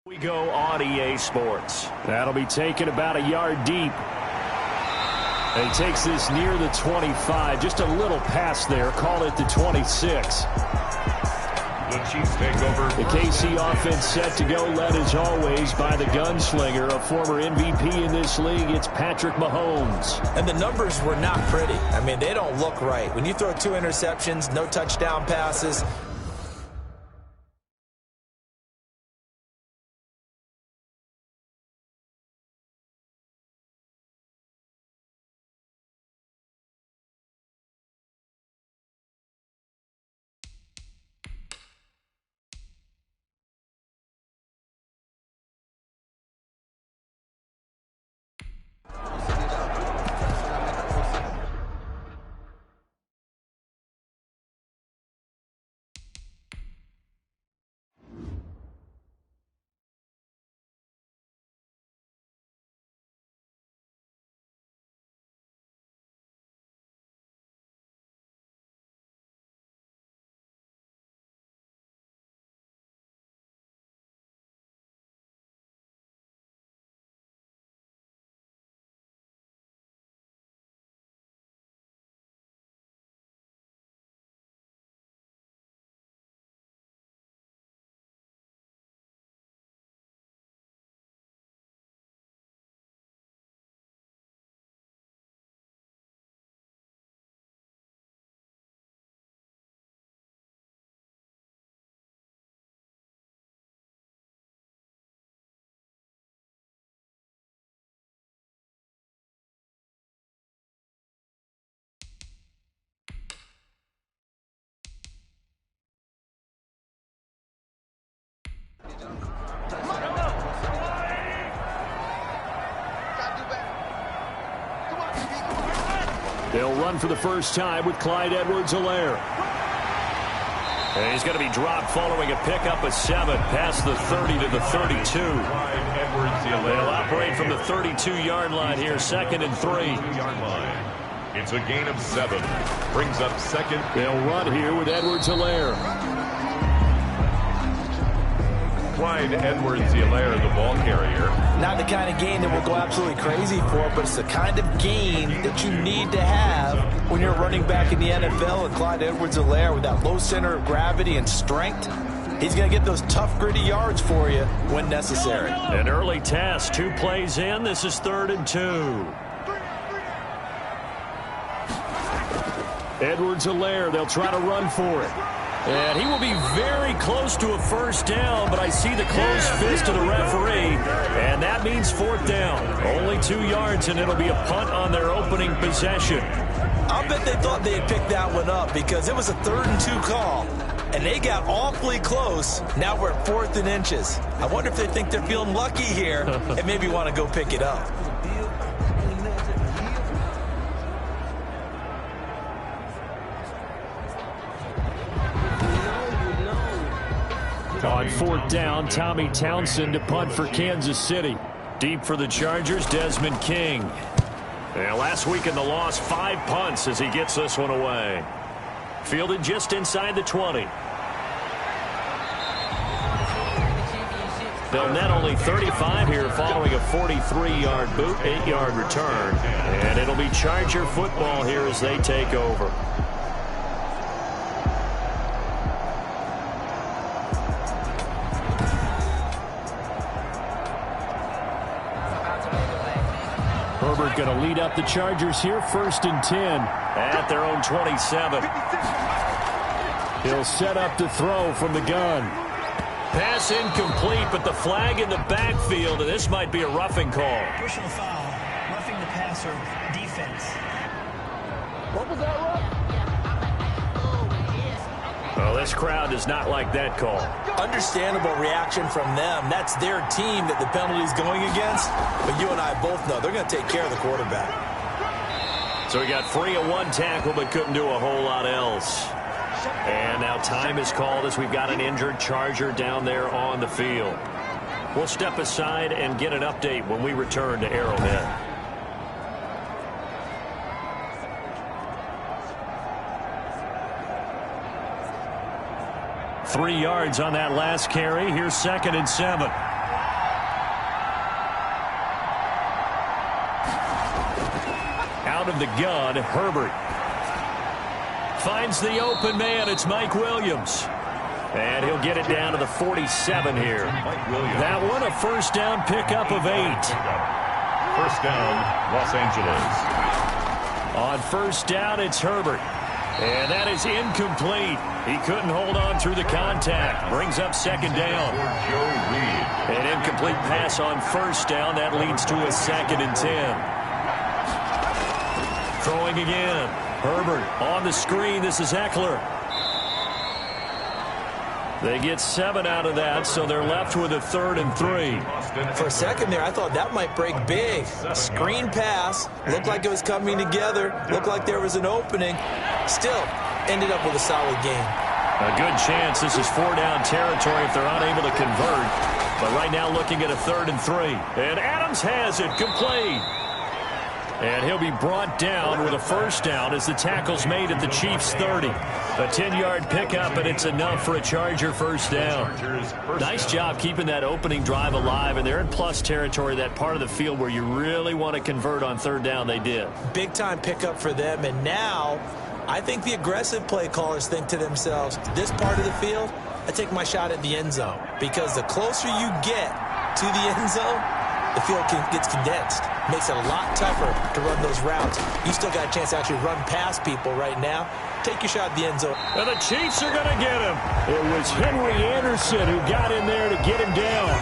We go on EA Sports. That'll be taken about a yard deep. And he takes this near the 25. Just a little pass there. Call it the 26. The Chiefs take over. The KC offense set to go, led as always by the gunslinger, a former MVP in this league. It's Patrick Mahomes. And the numbers were not pretty. I mean, they don't look right. When you throw 2 interceptions, no touchdown passes. They'll run for the first time with Clyde Edwards-Helaire. And he's going to be dropped following a pickup of 7 past the 30 to the 32. They'll operate from the 32-yard line here, 2nd and 3. It's a gain of 7. Brings up 2nd. They'll run here with Edwards-Helaire. Clyde Edwards-Helaire, the ball carrier. Not the kind of game that we'll go absolutely crazy for, but it's the kind of game that you need to have when you're running back in the NFL. And Clyde Edwards-Helaire, with that low center of gravity and strength, he's going to get those tough, gritty yards for you when necessary. An early test, 2 plays in. This is 3rd and 2. Edwards-Helaire, they'll try to run for it. And he will be very close to a first down, but I see the closed fist of the referee, and that means 4th down. Only 2 yards, and it'll be a punt on their opening possession. I'll bet they thought they had picked that one up because it was a 3rd and 2 call, and they got awfully close. Now we're at 4th and inches. I wonder if they think they're feeling lucky here and maybe want to go pick it up. On 4th down, Tommy Townsend to punt for Kansas City. Deep for the Chargers, Desmond King. And last week in the loss, 5 punts as he gets this one away. Fielded just inside the 20. They'll net only 35 here following a 43-yard boot, 8-yard return. And it'll be Charger football here as they take over. Herbert going to lead up the Chargers here, 1st and 10 at their own 27. He'll set up to throw from the gun. Pass incomplete, but the flag in the backfield, and this might be a roughing call. Personal foul, roughing the passer, defense. What was that, rough? Well, this crowd does not like that call. Understandable reaction from them. That's their team that the penalty's going against. But you and I both know they're going to take care of the quarterback. So he got free of 1 tackle but couldn't do a whole lot else. And now time is called as we've got an injured Charger down there on the field. We'll step aside and get an update when we return to Arrowhead. 3 yards on that last carry. Here's 2nd and 7. of the gun, Herbert. Finds the open man. It's Mike Williams. And he'll get it down to the 47 here. That one, a first down pickup of 8. First down, Los Angeles. On first down, it's Herbert. And that is incomplete. He couldn't hold on through the contact. Brings up second down. An incomplete pass on first down. That leads to a 2nd and 10. Throwing again. Herbert on the screen. This is Eckler. They get 7 out of that, so they're left with a 3rd and 3. For a second there, I thought that might break big. Screen pass. Looked like it was coming together. Looked like there was an opening. Still, ended up with a solid game. A good chance. This is 4-down territory if they're unable to convert. But right now looking at a 3rd and 3. And Adams has it complete. And he'll be brought down with a first down as the tackle's made at the Chiefs' 30. A 10-yard pickup, and it's enough for a Charger first down. Nice job keeping that opening drive alive, and they're in plus territory, that part of the field where you really want to convert on 3rd down. They did. Big-time pickup for them, and now I think the aggressive play callers think to themselves, this part of the field, I take my shot at the end zone, because the closer you get to the end zone, the field gets condensed. Makes it a lot tougher to run those routes. You still got a chance to actually run past people right now. Take your shot at the end zone. And the Chiefs are going to get him. It was Henry Anderson who got in there to get him down.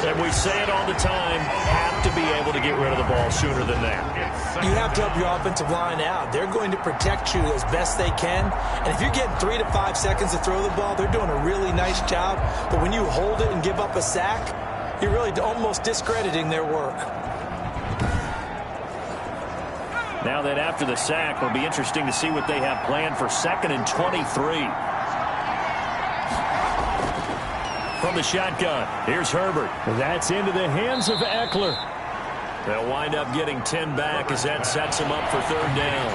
And we say it all the time, have to be able to get rid of the ball sooner than that. You have to help your offensive line out. They're going to protect you as best they can. And if you're getting 3 to 5 seconds to throw the ball, they're doing a really nice job. But when you hold it and give up a sack, you're really almost discrediting their work. Now that after the sack, it'll be interesting to see what they have planned for 2nd and 23. From the shotgun, here's Herbert. That's into the hands of Eckler. They'll wind up getting 10 back as that sets them up for 3rd down.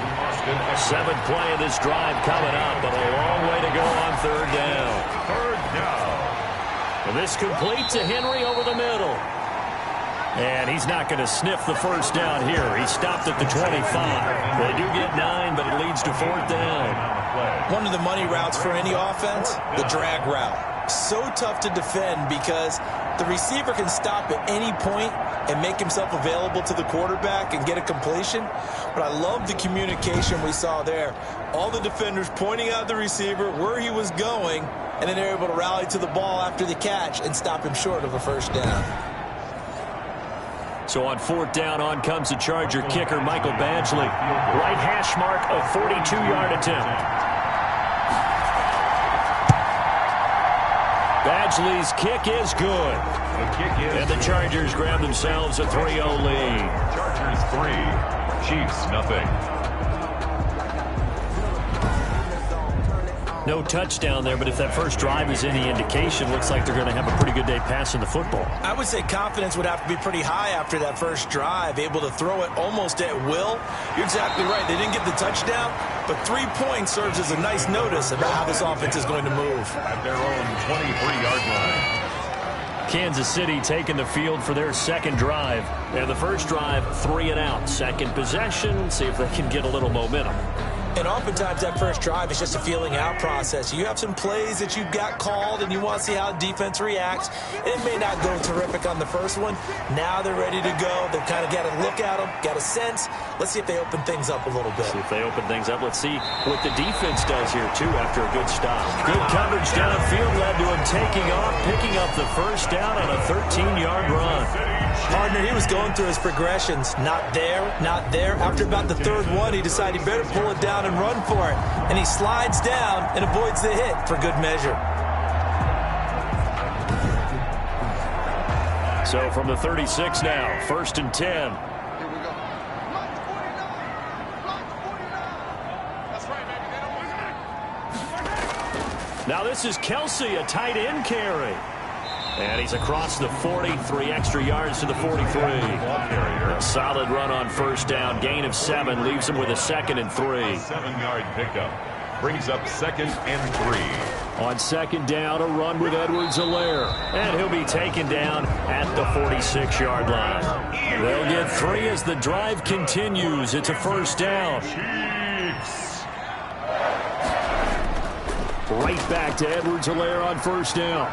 7th play of this drive coming up, but a long way to go on 3rd down. 3rd down. And this complete to Henry over the middle. And he's not going to sniff the first down here. He stopped at the 25. They do get 9, but it leads to 4th down. One of the money routes for any offense, the drag route. So tough to defend because the receiver can stop at any point and make himself available to the quarterback and get a completion. But I love the communication we saw there. All the defenders pointing out the receiver, where he was going, and then they're able to rally to the ball after the catch and stop him short of a first down. So on 4th down, on comes the Charger kicker, Michael Badgley. Right hash mark, a 42-yard attempt. Badgley's kick is good. And the Chargers grab themselves a 3-0 lead. Chargers 3, Chiefs nothing. No touchdown there, but if that first drive is any indication, looks like they're going to have a pretty good day passing the football. I would say confidence would have to be pretty high after that first drive, able to throw it almost at will. You're exactly right. They didn't get the touchdown, but 3 points serves as a nice notice about how this offense is going to move. At their own 23-yard line. Kansas City taking the field for their 2nd drive. And the first drive, 3 and out. 2nd possession, see if they can get a little momentum. And oftentimes that first drive is just a feeling out process. You have some plays that you've got called and you want to see how the defense reacts. It may not go terrific on the first one. Now they're ready to go. They've kind of got to look at them, got a sense. Let's see if they open things up a little bit. See if they open things up. Let's see what the defense does here, too, after a good stop. Good coverage downfield led to him taking off, picking up the first down on a 13-yard run. Partner, he was going through his progressions. Not there, not there. After about the 3rd one, he decided he better pull it down and run for it. And he slides down and avoids the hit for good measure. So from the 36 now, 1st and 10. Now this is Kelsey, a tight end carry. And he's across the 40, 3 extra yards to the 43. A solid run on first down, gain of 7, leaves him with a 2nd and 3. 7-yard pickup. brings up 2nd and 3. On 2nd down, a run with Edwards-Helaire. And he'll be taken down at the 46-yard line. They'll get 3 as the drive continues. It's a 1st down. Right back to Edwards-Helaire on 1st down.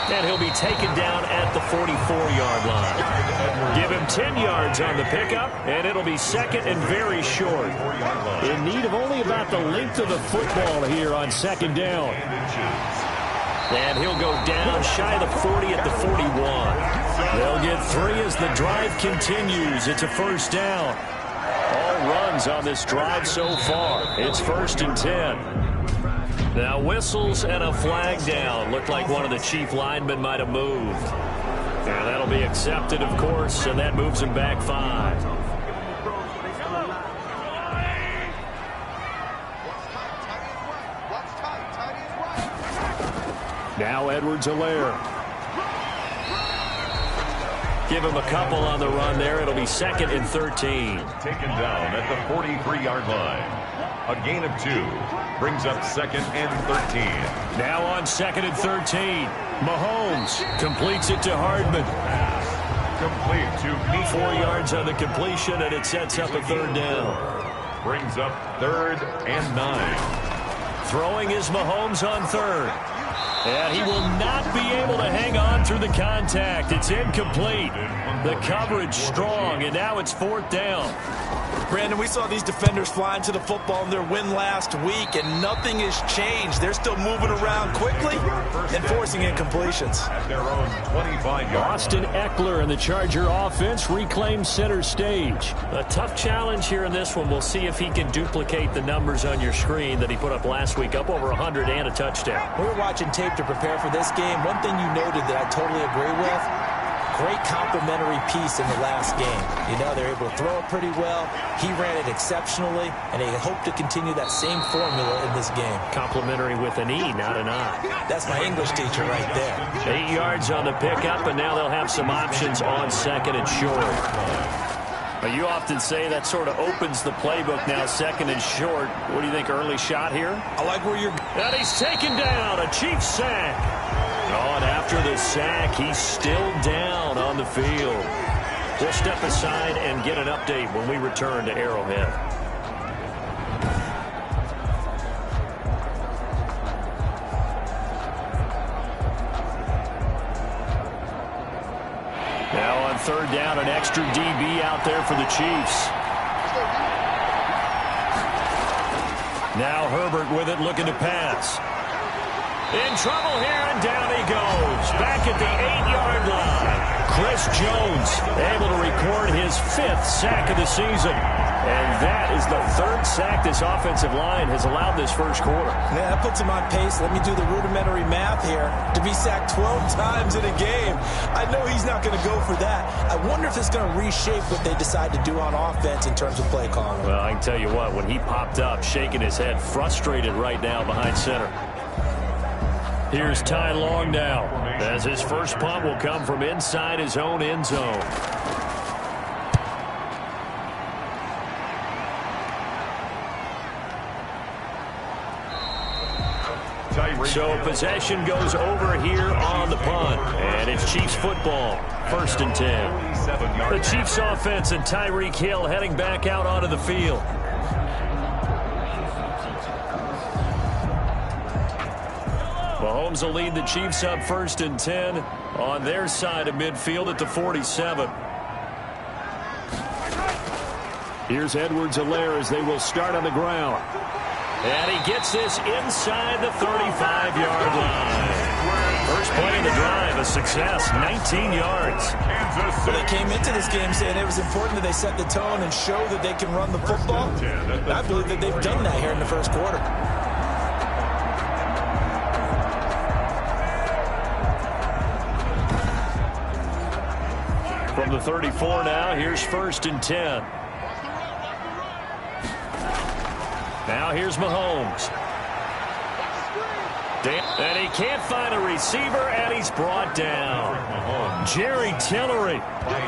And he'll be taken down at the 44-yard line. Give him 10 yards on the pickup, and it'll be 2nd and very short. In need of only about the length of the football here on 2nd down. And he'll go down shy of the 40 at the 41. They'll get 3 as the drive continues. It's a 1st down. All runs on this drive so far. It's 1st and 10. Now whistles and a flag down. Looked like one of the chief linemen might have moved. And that'll be accepted, of course, and that moves him back 5. Now Edwards-Helaire. Give him a couple on the run there. It'll be 2nd and 13. Taken down at the 43-yard line. A gain of 2 brings up 2nd and 13. Now on 2nd and 13. Mahomes completes it to Hardman. Complete to me. 4 yards on the completion, and it sets up a 3rd down. Brings up 3rd and 9. Throwing is Mahomes on 3rd. And he will not be able to hang on through the contact. It's incomplete. The coverage strong, and now it's 4th down. Brandon, we saw these defenders flying to the football in their win last week, and nothing has changed. They're still moving around quickly and forcing incompletions. At their own 25-yard. Austin Eckler and the Charger offense reclaim center stage. A tough challenge here in this one. We'll see if he can duplicate the numbers on your screen that he put up last week, up over 100 and a touchdown. We were watching tape to prepare for this game. One thing you noted that I totally agree with, great complimentary piece in the last game. You know, they're able to throw it pretty well. He ran it exceptionally, and they hope to continue that same formula in this game. Complimentary with an E, not an I. That's my English teacher right there. 8 yards on the pickup, and now they'll have some options on 2nd and short. You often say that sort of opens the playbook now, 2nd and short. What do you think, early shot here? I like where you're... And he's taken down, a Chiefs sack. Oh, and after the sack, he's still down on the field. We'll step aside and get an update when we return to Arrowhead. Now on 3rd down, an extra DB out there for the Chiefs. Now Herbert with it, looking to pass. In trouble here, and down he goes. Back at the 8-yard line. Chris Jones able to record his 5th sack of the season. And that is the 3rd sack this offensive line has allowed this first quarter. Yeah, that puts him on pace. Let me do the rudimentary math here. To be sacked 12 times in a game, I know he's not going to go for that. I wonder if it's going to reshape what they decide to do on offense in terms of play calling. Well, I can tell you what, when he popped up, shaking his head, frustrated right now behind center. Here's Ty Long now, as his first punt will come from inside his own end zone. So possession goes over here on the punt, and it's Chiefs football, 1st and 10. The Chiefs offense and Tyreek Hill heading back out onto the field. Mahomes will lead the Chiefs up 1st and 10 on their side of midfield at the 47. Here's Edwards-Helaire as they will start on the ground. And he gets this inside the 35-yard line. First play of the drive, a success, 19 yards. Well, they came into this game saying it was important that they set the tone and show that they can run the football. I believe that they've done that here in the first quarter. From the 34 now, here's 1st and 10. Now here's Mahomes. And he can't find a receiver, and he's brought down. Jerry Tillery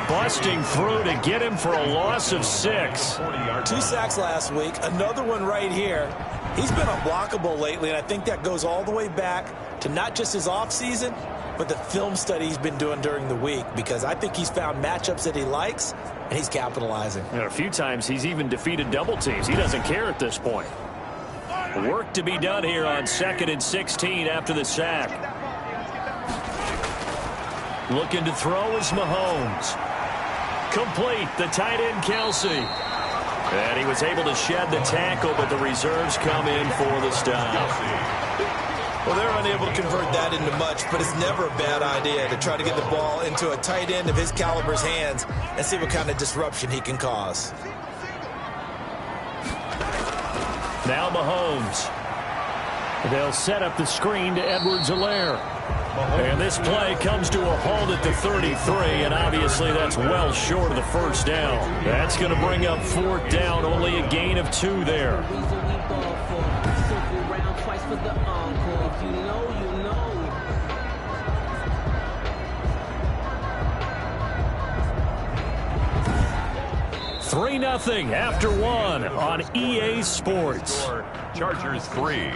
busting through to get him for a loss of 6. 2 sacks last week, another one right here. He's been unblockable lately, and I think that goes all the way back to not just his offseason, but the film study he's been doing during the week, because I think he's found matchups that he likes, and he's capitalizing. And a few times he's even defeated double teams. He doesn't care at this point. Work to be done here on 2nd and 16 after the sack. Looking to throw is Mahomes. Complete, the tight end Kelsey. And he was able to shed the tackle, but the reserves come in for the stop. Well, they're unable to convert that into much, but it's never a bad idea to try to get the ball into a tight end of his caliber's hands and see what kind of disruption he can cause. Now Mahomes. They'll set up the screen to Edwards-Helaire. And this play comes to a halt at the 33, and obviously that's well short of the first down. That's going to bring up 4th down, only a gain of 2 there. Three 0 after 1 on EA Sports. Chargers 3,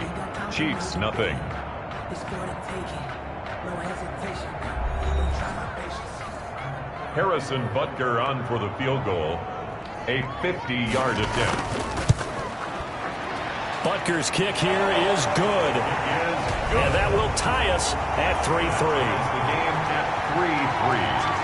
Chiefs 0. Harrison Butker on for the field goal. A 50-yard attempt. Butker's kick here is good. And that will tie us at 3-3. The game at 3-3.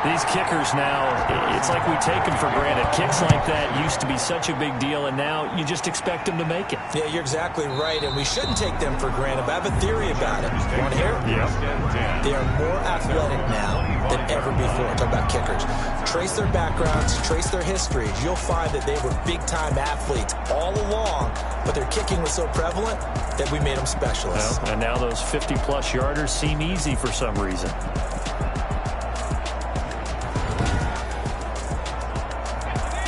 These kickers now, it's like we take them for granted. Kicks like that used to be such a big deal, and now you just expect them to make it. Yeah, you're exactly right, and we shouldn't take them for granted. But I have a theory about it. Want to hear it? Yeah. They are more athletic now than ever before. Talk about kickers. Trace their backgrounds, trace their histories. You'll find that they were big-time athletes all along, but their kicking was so prevalent that we made them specialists. Well, and now those 50-plus yarders seem easy for some reason.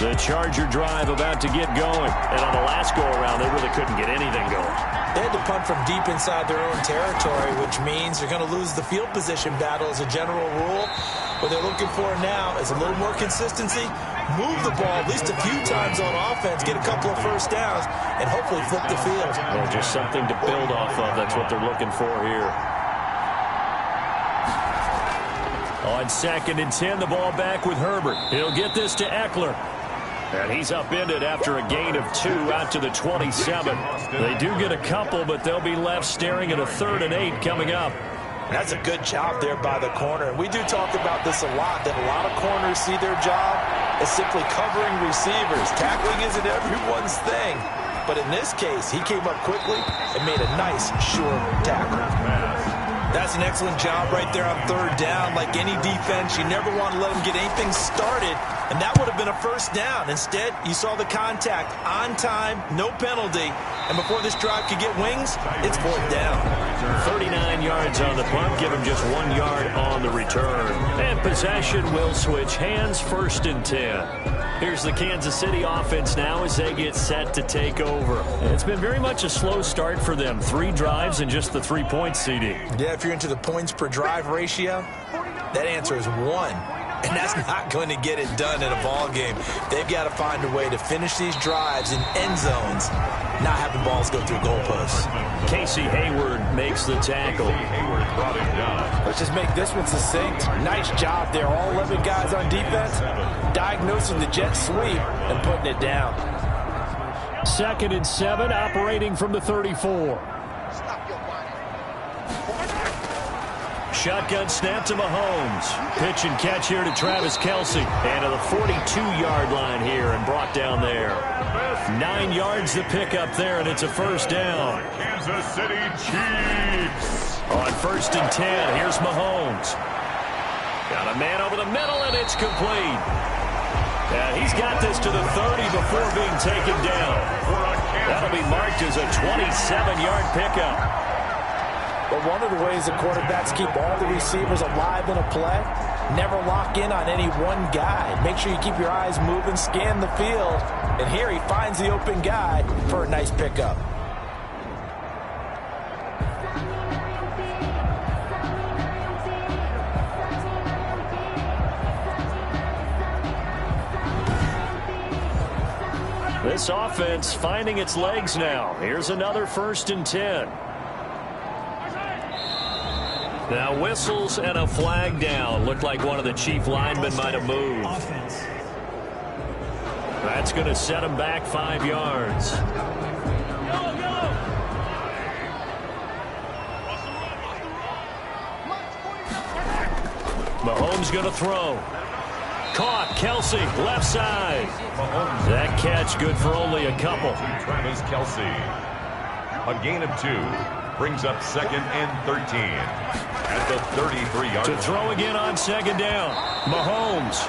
The Charger drive about to get going. And on the last go-around, they really couldn't get anything going. They had to punt from deep inside their own territory, which means they're going to lose the field position battle as a general rule. What they're looking for now is a little more consistency, move the ball at least a few times on offense, get a couple of first downs, and hopefully flip the field. Well, just something to build off of. That's what they're looking for here. On 2nd and 10, the ball back with Herbert. He'll get this to Eckler. And he's upended after a gain of 2 out to the 27. They do get a couple, but they'll be left staring at a 3rd and 8 coming up. That's a good job there by the corner. And we do talk about this a lot, that a lot of corners see their job as simply covering receivers. Tackling isn't everyone's thing. But in this case, he came up quickly and made a nice, sure tackle. That's an excellent job right there on 3rd down. Like any defense, you never want to let them get anything started, and that would have been a first down. Instead, you saw the contact on time, no penalty, and before this drive could get wings, it's 4th down. 39 yards on the punt, give him just 1 yard on the return. And possession will switch hands, 1st and 10. Here's the Kansas City offense now as they get set to take over. It's been very much a slow start for them. 3 drives and just the 3 points, CD. Yeah, if you're into the points per drive ratio, that answer is 1. And that's not going to get it done in a ball game. They've got to find a way to finish these drives in end zones, not having balls go through goalposts. Casey Hayward makes the tackle. Let's just make this one succinct. Nice job there. All 11 guys on defense diagnosing the jet sweep and putting it down. 2nd and 7, operating from the 34. Shotgun snap to Mahomes. Pitch and catch here to Travis Kelce. And to the 42-yard line here and brought down there. 9 yards to pick up there, and it's a first down. Kansas City Chiefs. On 1st and 10, here's Mahomes. Got a man over the middle, and it's complete. And he's got this to the 30 before being taken down. That'll be marked as a 27-yard pickup. But one of the ways the quarterbacks keep all the receivers alive in a play, never lock in on any one guy. Make sure you keep your eyes moving, scan the field, And here he finds the open guy for a nice pickup. This offense finding its legs now. Here's another 1st and 10. Now whistles and a flag down. Looked like one of the chief linemen might have moved. That's going to set him back 5 yards. Mahomes going to throw. Caught. Kelsey, left side. That catch good for only a couple. Travis Kelsey. A gain of 2. Brings up 2nd and 13. At the 33-yard line. To throw again on 2nd down. Mahomes.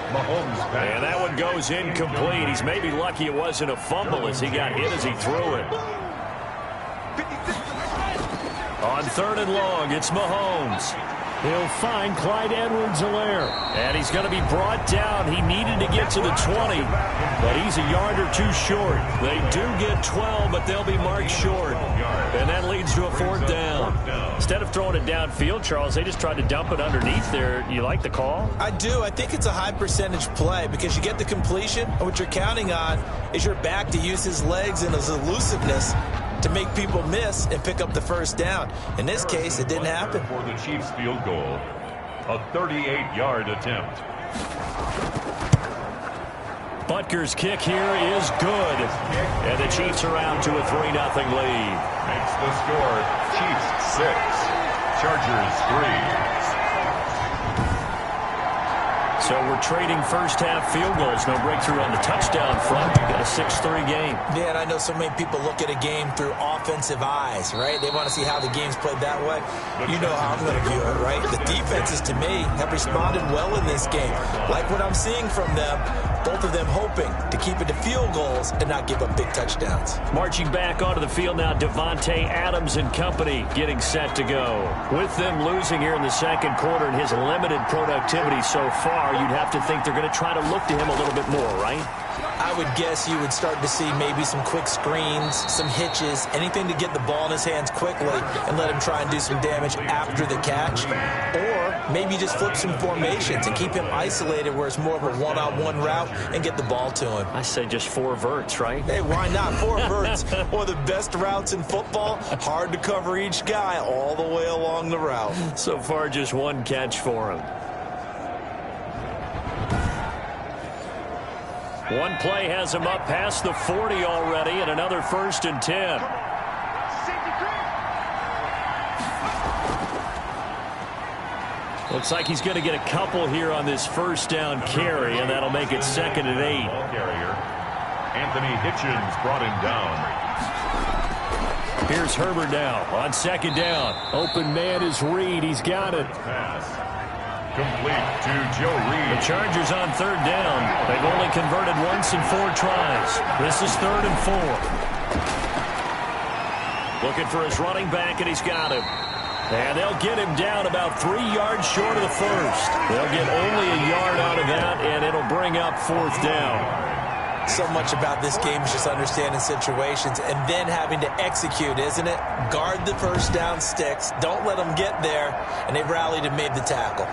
And that one goes incomplete. He's maybe lucky it wasn't a fumble as he got hit as he threw it. On 3rd and long, it's Mahomes. He'll find Clyde Edwards-Helaire. And he's going to be brought down. He needed to get to the 20, but he's a yard or 2 short. They do get 12, but they'll be marked short. And that leads to a 4th down. Instead of throwing it downfield, Charles, they just tried to dump it underneath there. You like the call? I do. I think it's a high percentage play because you get the completion, and what you're counting on is your back to use his legs and his elusiveness to make people miss and pick up the 1st down. In this case, it didn't happen. For the Chiefs field goal, a 38-yard attempt. Butker's kick here is good. And the Chiefs are out to a 3-0 lead. Makes the score Chiefs 6, Chargers 3. So we're trading first-half field goals. No breakthrough on the touchdown front. We've got a 6-3 game. Yeah, and I know so many people look at a game through offensive eyes, right? They want to see how the game's played that way. You know how I'm going to view it, right? The defenses, to me, have responded well in this game. Like what I'm seeing from them, both of them hoping to keep it to field goals and not give up big touchdowns. Marching back onto the field now, Devontae Adams and company getting set to go. With them losing here in the 2nd quarter and his limited productivity so far, you'd have to think they're going to try to look to him a little bit more, right? I would guess you would start to see maybe some quick screens, some hitches, anything to get the ball in his hands quickly and let him try and do some damage after the catch. Or maybe just flip some formations and keep him isolated where it's more of a one-on-one route and get the ball to him. I say just 4 verts, right? Hey, why not? 4 verts. One of the best routes in football. Hard to cover each guy all the way along the route. So far, just 1 catch for him. One play has him up past the 40 already, and another 1st and 10. Looks like he's going to get a couple here on this 1st down carry, and that'll make it 2nd and 8. Carrier Anthony Hitchens brought him down. Here's Herbert now on 2nd down. Open man is Reed. He's got it. Pass complete to Joe Reed. The Chargers on 3rd down. They've only converted once in 4 tries. This is 3rd and 4. Looking for his running back, and he's got him. And they'll get him down about 3 yards short of the 1st. They'll get only a yard out of that, and it'll bring up 4th down. So much about this game is just understanding situations and then having to execute, isn't it? Guard the 1st down sticks. Don't let them get there, and they rallied and made the tackle.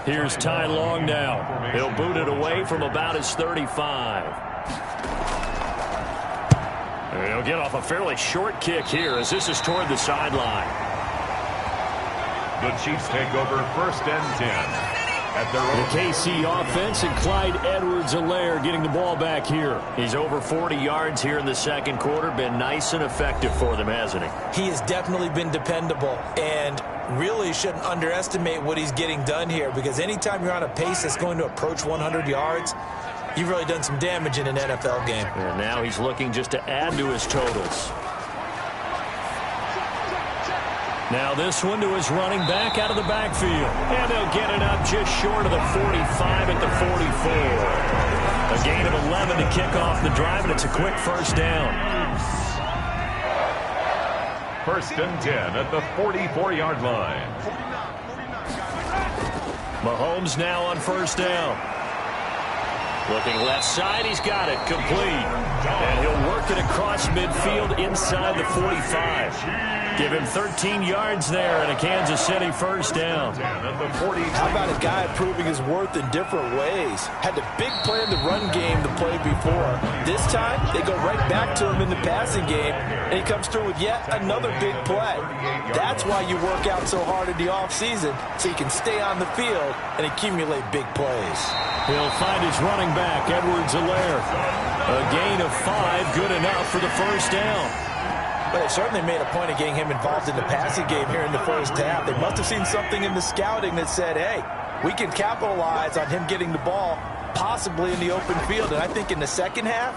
Here's Ty Long now. He'll boot it away from about his 35. He'll get off a fairly short kick here as this is toward the sideline. The Chiefs take over 1st and 10. At their own. The KC offense and Clyde Edwards-Helaire getting the ball back here. He's over 40 yards here in the 2nd quarter. Been nice and effective for them, hasn't he? He has definitely been dependable and really shouldn't underestimate what he's getting done here because anytime you're on a pace that's going to approach 100 yards, you've really done some damage in an NFL game. And now he's looking just to add to his totals. Now this one to his running back out of the backfield. And they'll get it up just short of the 45 at the 44. A gain of 11 to kick off the drive, and it's a quick 1st down. 1st and 10 at the 44-yard line. Mahomes now on first down. Looking left side, he's got it, complete. And he'll work it across midfield inside the 45. Give him 13 yards there and a Kansas City first down. How about a guy proving his worth in different ways? Had a big play in the run game the play before. This time, they go right back to him in the passing game, and he comes through with yet another big play. That's why you work out so hard in the offseason, so you can stay on the field and accumulate big plays. He'll find his running back, Edwards-Helaire. A gain of 5, good enough for the first down. But they certainly made a point of getting him involved in the passing game here in the first half. They must have seen something in the scouting that said, hey, we can capitalize on him getting the ball, possibly in the open field. And I think in the second half,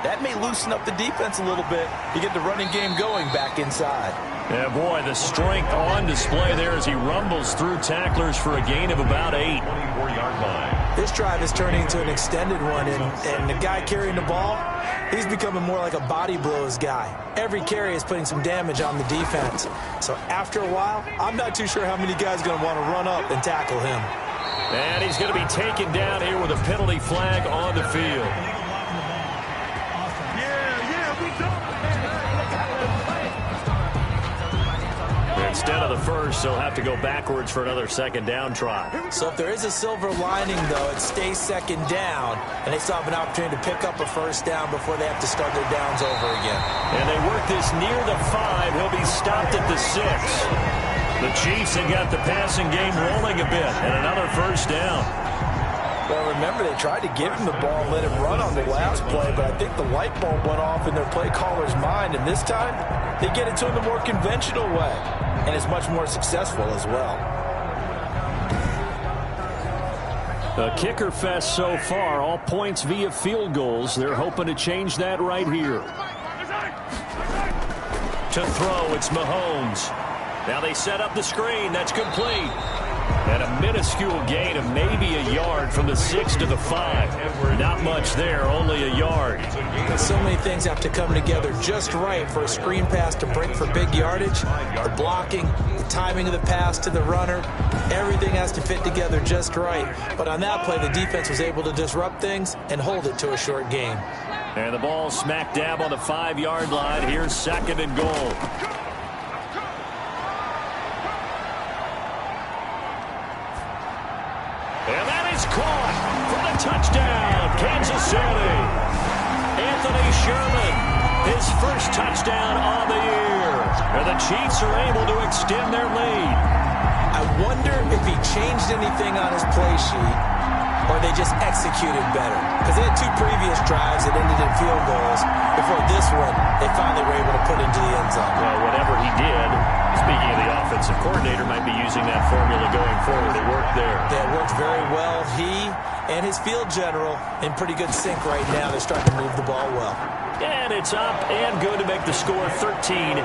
that may loosen up the defense a little bit to get the running game going back inside. Yeah, boy, the strength on display there as he rumbles through tacklers for a gain of about 8. 24-yard line. This drive is turning into an extended one, and the guy carrying the ball, he's becoming more like a body blows guy. Every carry is putting some damage on the defense. So after a while, I'm not too sure how many guys are going to want to run up and tackle him. And he's going to be taken down here with a penalty flag on the field. Instead of the first, they'll have to go backwards for another second down try. So if there is a silver lining, though, it stays second down, and they still have an opportunity to pick up a first down before they have to start their downs over again. And they work this near the 5. He'll be stopped at the 6. The Chiefs have got the passing game rolling a bit, and another first down. Well, remember, they tried to give him the ball and let him run on the last play, but I think the light bulb went off in their play caller's mind, and this time they get it to him the more conventional way, and it's much more successful as well. A kicker fest so far, all points via field goals. They're hoping to change that right here. To throw, it's Mahomes. Now they set up the screen. That's complete. And a minuscule gain of maybe a yard from the 6 to the 5. Not much there, only a yard. So many things have to come together just right for a screen pass to break for big yardage. The blocking, the timing of the pass to the runner, everything has to fit together just right. But on that play, the defense was able to disrupt things and hold it to a short gain. And the ball smack dab on the 5-yard line. Here's second and goal. And that is caught for the touchdown, Kansas City. Anthony Sherman, his first touchdown on the year. And the Chiefs are able to extend their lead. I wonder if he changed anything on his play sheet or they just executed better. Because they had 2 previous drives that ended in field goals. Before this one, they finally were able to put into the end zone. Well, whatever he did, speaking of the offensive coordinator, might be using that formula going forward. It worked there. It worked very well. He and his field general in pretty good sync right now. They're starting to move the ball well. And it's up and good to make the score 13-3.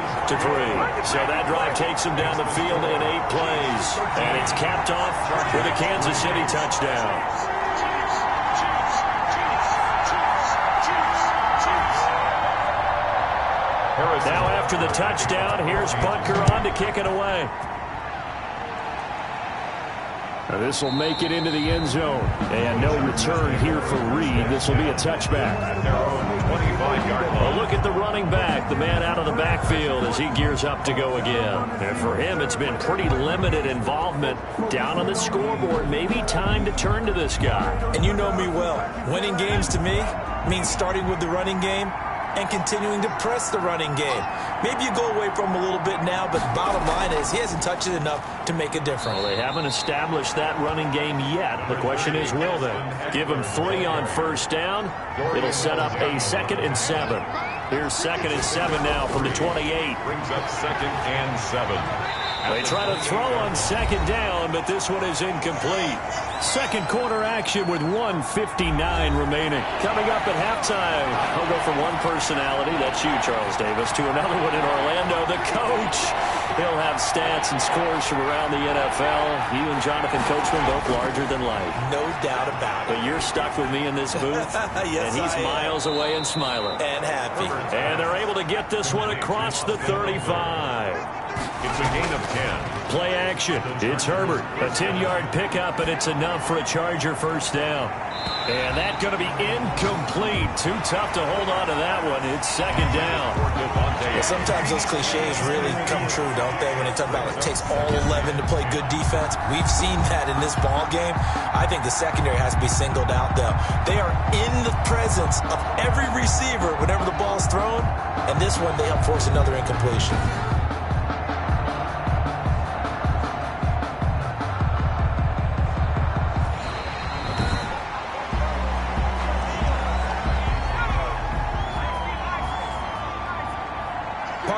So that drive takes him down the field in 8 plays. And it's capped off with a Kansas City touchdown. Now after the touchdown, here's Bunker on to kick it away. Now this will make it into the end zone. And no return here for Reed. This will be a touchback. Well, look at the running back, the man out of the backfield as he gears up to go again. And for him, it's been pretty limited involvement down on the scoreboard. Maybe time to turn to this guy. And you know me well. Winning games to me means starting with the running game and continuing to press the running game. Maybe you go away from him a little bit now, but bottom line is he hasn't touched it enough to make a difference. Well, they haven't established that running game yet. The question is, will they? Give him 3 on first down. It'll set up a 2nd and 7. Here's 2nd and 7 now from the 28. Brings up 2nd and 7. They try to throw on 2nd down, but this one is incomplete. Second quarter action with 1:59 remaining. Coming up at halftime, I'll go from one personality, that's you, Charles Davis, to another one in Orlando, the coach. He'll have stats and scores from around the NFL. You and Jonathan Coachman both larger than life. No doubt about it. But you're stuck with me in this booth, yes, and he's miles away and smiling. And happy. And they're able to get this one across the 35. It's a gain of 10. Play action. It's Herbert. A 10-yard pickup, and it's enough for a Charger first down. And that's going to be incomplete. Too tough to hold on to that one. It's second down. Yeah, sometimes those cliches really come true, don't they? When they talk about it takes all 11 to play good defense. We've seen that in this ball game. I think the secondary has to be singled out, though. They are in the presence of every receiver whenever the ball's thrown. And this one, they help force another incompletion.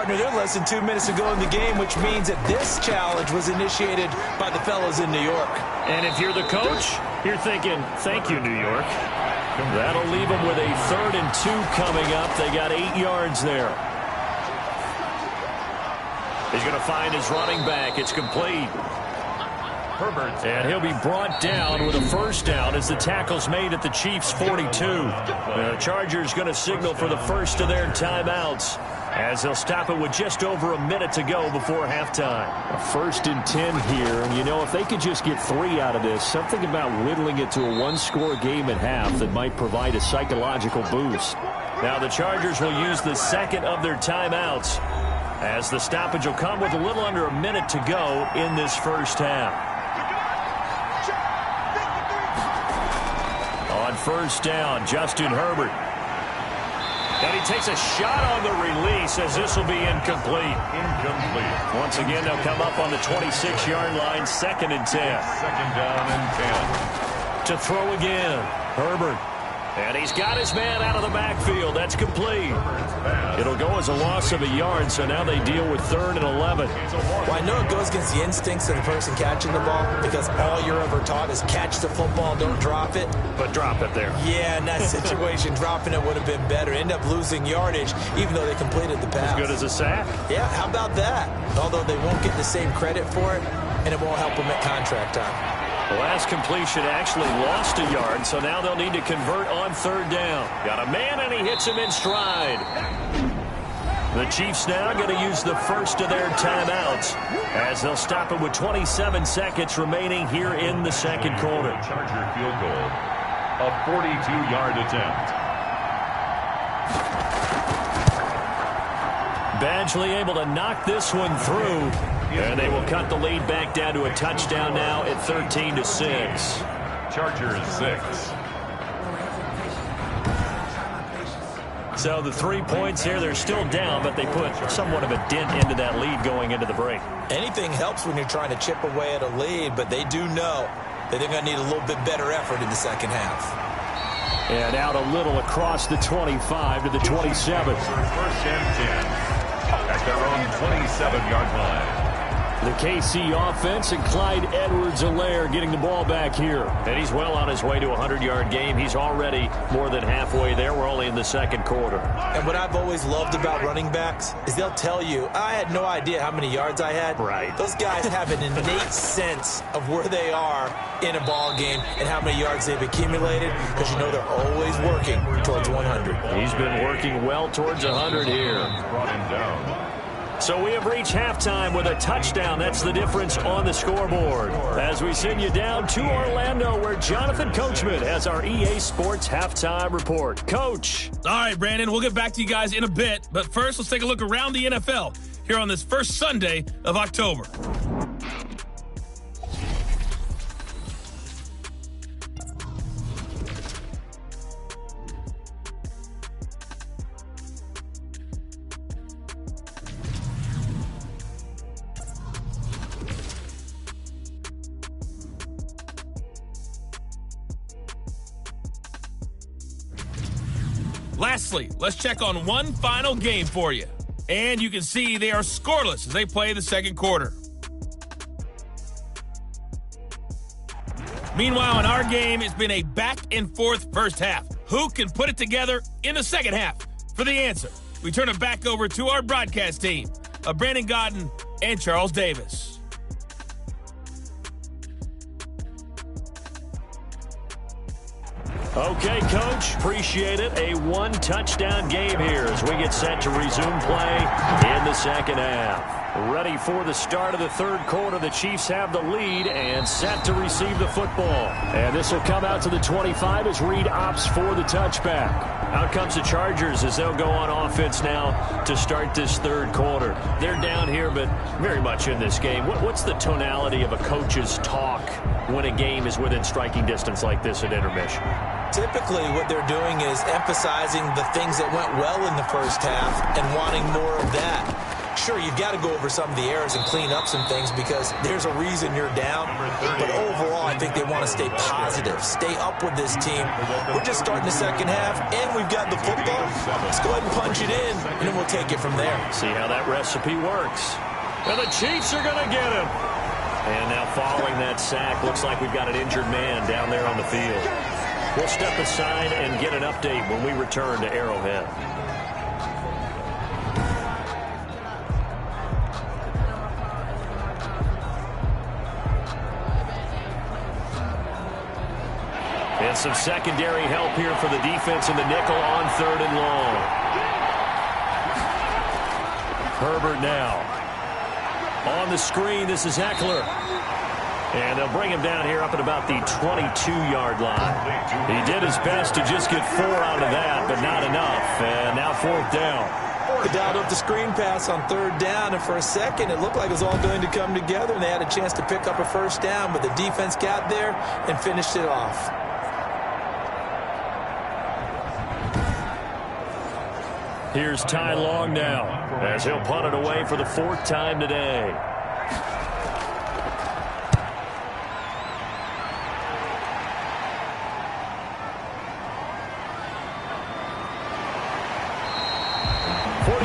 They're less than 2 minutes to go in the game, which means that this challenge was initiated by the fellas in New York. And if you're the coach, you're thinking, thank you, New York. That'll leave them with a 3rd and 2 coming up. They got 8 yards there. He's going to find his running back. It's complete. Herbert. And he'll be brought down with a first down as the tackle's made at the Chiefs' 42. The Chargers going to signal for the first of their timeouts, as they'll stop it with just over a minute to go before halftime. A 1st and 10 here, and you know, if they could just get 3 out of this, something about whittling it to a 1-score game at half that might provide a psychological boost. Now the Chargers will use the second of their timeouts, as the stoppage will come with a little under a minute to go in this first half. On first down, Justin Herbert. And he takes a shot on the release, as this will be incomplete. Once again, they'll come up on the 26-yard line, 2nd and 10. Second down and 10. To throw again, Herbert. And he's got his man out of the backfield. That's complete. It'll go as a loss of a yard, so now they deal with 3rd and 11. Well, I know it goes against the instincts of the person catching the ball, because all you're ever taught is catch the football, don't drop it. But drop it there. Yeah, in that situation, dropping it would have been better. End up losing yardage, even though they completed the pass. As good as a sack? Yeah, how about that? Although they won't get the same credit for it, and it won't help them at contract time. The last completion actually lost a yard, so now they'll need to convert on 3rd down. Got a man, and he hits him in stride. The Chiefs now going to use the first of their timeouts, as they'll stop it with 27 seconds remaining here in the second quarter. Charger field goal, a 42-yard attempt. Badgley able to knock this one through. And they will cut the lead back down to a touchdown now at 13-6. Chargers 6. So the 3 points here, they're still down, but they put somewhat of a dent into that lead going into the break. Anything helps when you're trying to chip away at a lead, but they do know that they're going to need a little bit better effort in the second half. And out a little across the 25 to the 27. 1st and 10 at their own 27-yard line. The KC offense and Clyde Edwards-Helaire getting the ball back here. And he's well on his way to a 100-yard game. He's already more than halfway there. We're only in the second quarter. And what I've always loved about running backs is they'll tell you, I had no idea how many yards I had. Right. Those guys have an innate sense of where they are in a ball game and how many yards they've accumulated, because you know they're always working towards 100. He's been working well towards 100 here. Brought him down. So we have reached halftime with a touchdown. That's the difference on the scoreboard. As we send you down to Orlando, where Jonathan Coachman has our EA Sports halftime report. Coach. All right, Brandon, we'll get back to you guys in a bit. But first, let's take a look around the NFL here on this first Sunday of October. Lastly, let's check on one final game for you. And you can see they are scoreless as they play the second quarter. Meanwhile, in our game, it's been a back-and-forth first half. Who can put it together in the second half? For the answer, we turn it back over to our broadcast team of Brandon Godden and Charles Davis. Okay, Coach, appreciate it. A one-touchdown game here as we get set to resume play in the second half. Ready for the start of the third quarter. The Chiefs have the lead and set to receive the football. And this will come out to the 25 as Reed opts for the touchback. Out comes the Chargers as they'll go on offense now to start this third quarter. They're down here, but very much in this game. What's the tonality of a coach's talk when a game is within striking distance like this at intermission? Typically, what they're doing is emphasizing the things that went well in the first half and wanting more of that. Sure, you've got to go over some of the errors and clean up some things because there's a reason you're down. But overall, I think they want to stay positive, stay up with this team. We're just starting the second half, and we've got the football. Let's go ahead and punch it in, and then we'll take it from there. See how that recipe works. And the Chiefs are going to get him. And now following that sack, looks like we've got an injured man down there on the field. We'll step aside and get an update when we return to Arrowhead. And some secondary help here for the defense in the nickel on 3rd and long. Herbert now. On the screen, this is Eckler. And they'll bring him down here up at about the 22-yard line. He did his best to just get 4 out of that, but not enough. And now 4th down. They dialed up the screen pass on 3rd down, and for a second it looked like it was all going to come together, and they had a chance to pick up a 1st down, but the defense got there and finished it off. Here's Ty Long now as he'll punt it away for the 4th time today.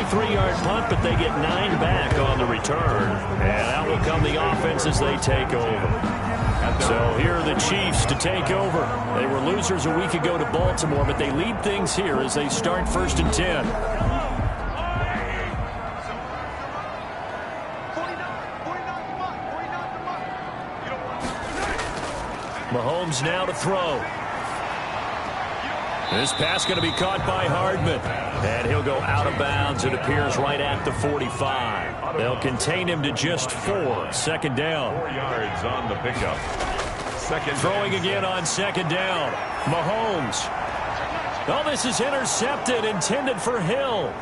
Three-yard punt, but they get 9 back on the return. And out will come the offense as they take over. So here are the Chiefs to take over. They were losers a week ago to Baltimore, but they lead things here as they start 1st and 10. Mahomes now to throw. This pass going to be caught by Hardman. And he'll go out of bounds. It appears right at the 45. They'll contain him to just 4. 2nd down. 4 yards on the pickup. Throwing again on 2nd down. Mahomes. Oh, this is intercepted, intended for Hill.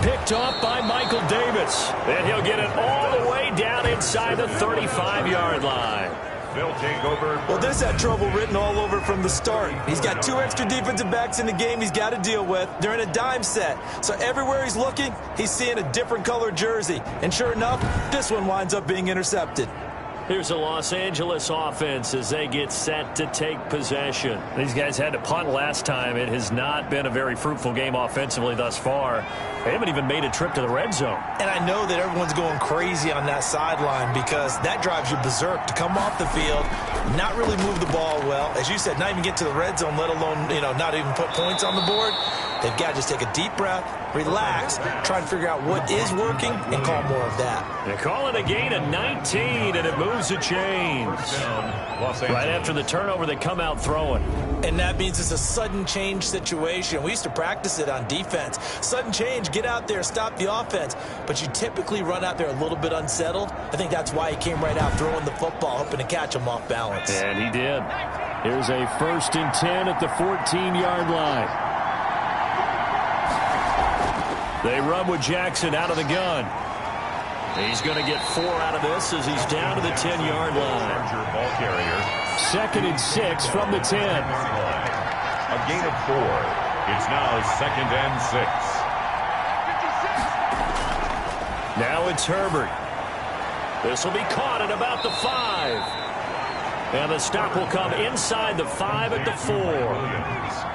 Picked off by Michael Davis. And he'll get it all the way down inside the 35-yard line. They'll take over. Well, this had trouble written all over from the start. He's got 2 extra defensive backs in the game he's got to deal with. They're in a dime set. So everywhere he's looking, he's seeing a different color jersey. And sure enough, this one winds up being intercepted. Here's the Los Angeles offense as they get set to take possession. These guys had to punt last time. It has not been a very fruitful game offensively thus far. They haven't even made a trip to the red zone. And I know that everyone's going crazy on that sideline because that drives you berserk to come off the field, not really move the ball well. As you said, not even get to the red zone, let alone, not even put points on the board. They've got to just take a deep breath, relax, try to figure out what is working, and call more of that. They call it a gain of 19, and it moves the chains. Right after the turnover, they come out throwing. And that means it's a sudden change situation. We used to practice it on defense. Sudden change, get out there, stop the offense. But you typically run out there a little bit unsettled. I think that's why he came right out throwing the football, hoping to catch him off balance. And he did. Here's a 1st and 10 at the 14-yard line. They run with Jackson out of the gun. He's going to get 4 out of this as he's down to the 10-yard line. Ball carrier. 2nd and 6 from the 10. A gain of 4. It's now 2nd and 6. Now it's Herbert. This will be caught at about the 5. And the stop will come inside the 5 at the 4.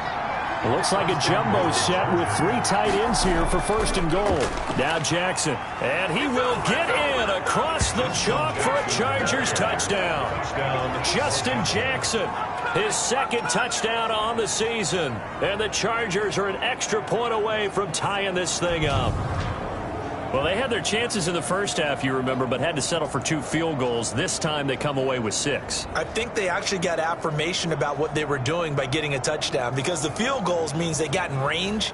It looks like a jumbo set with 3 tight ends here for 1st and goal. Now Jackson, and he will get in across the chalk for a Chargers touchdown. Justin Jackson, his 2nd touchdown on the season. And the Chargers are an extra point away from tying this thing up. Well, they had their chances in the first half, you remember, but had to settle for 2 field goals. This time they come away with 6. I think they actually got affirmation about what they were doing by getting a touchdown because the field goals means they got in range.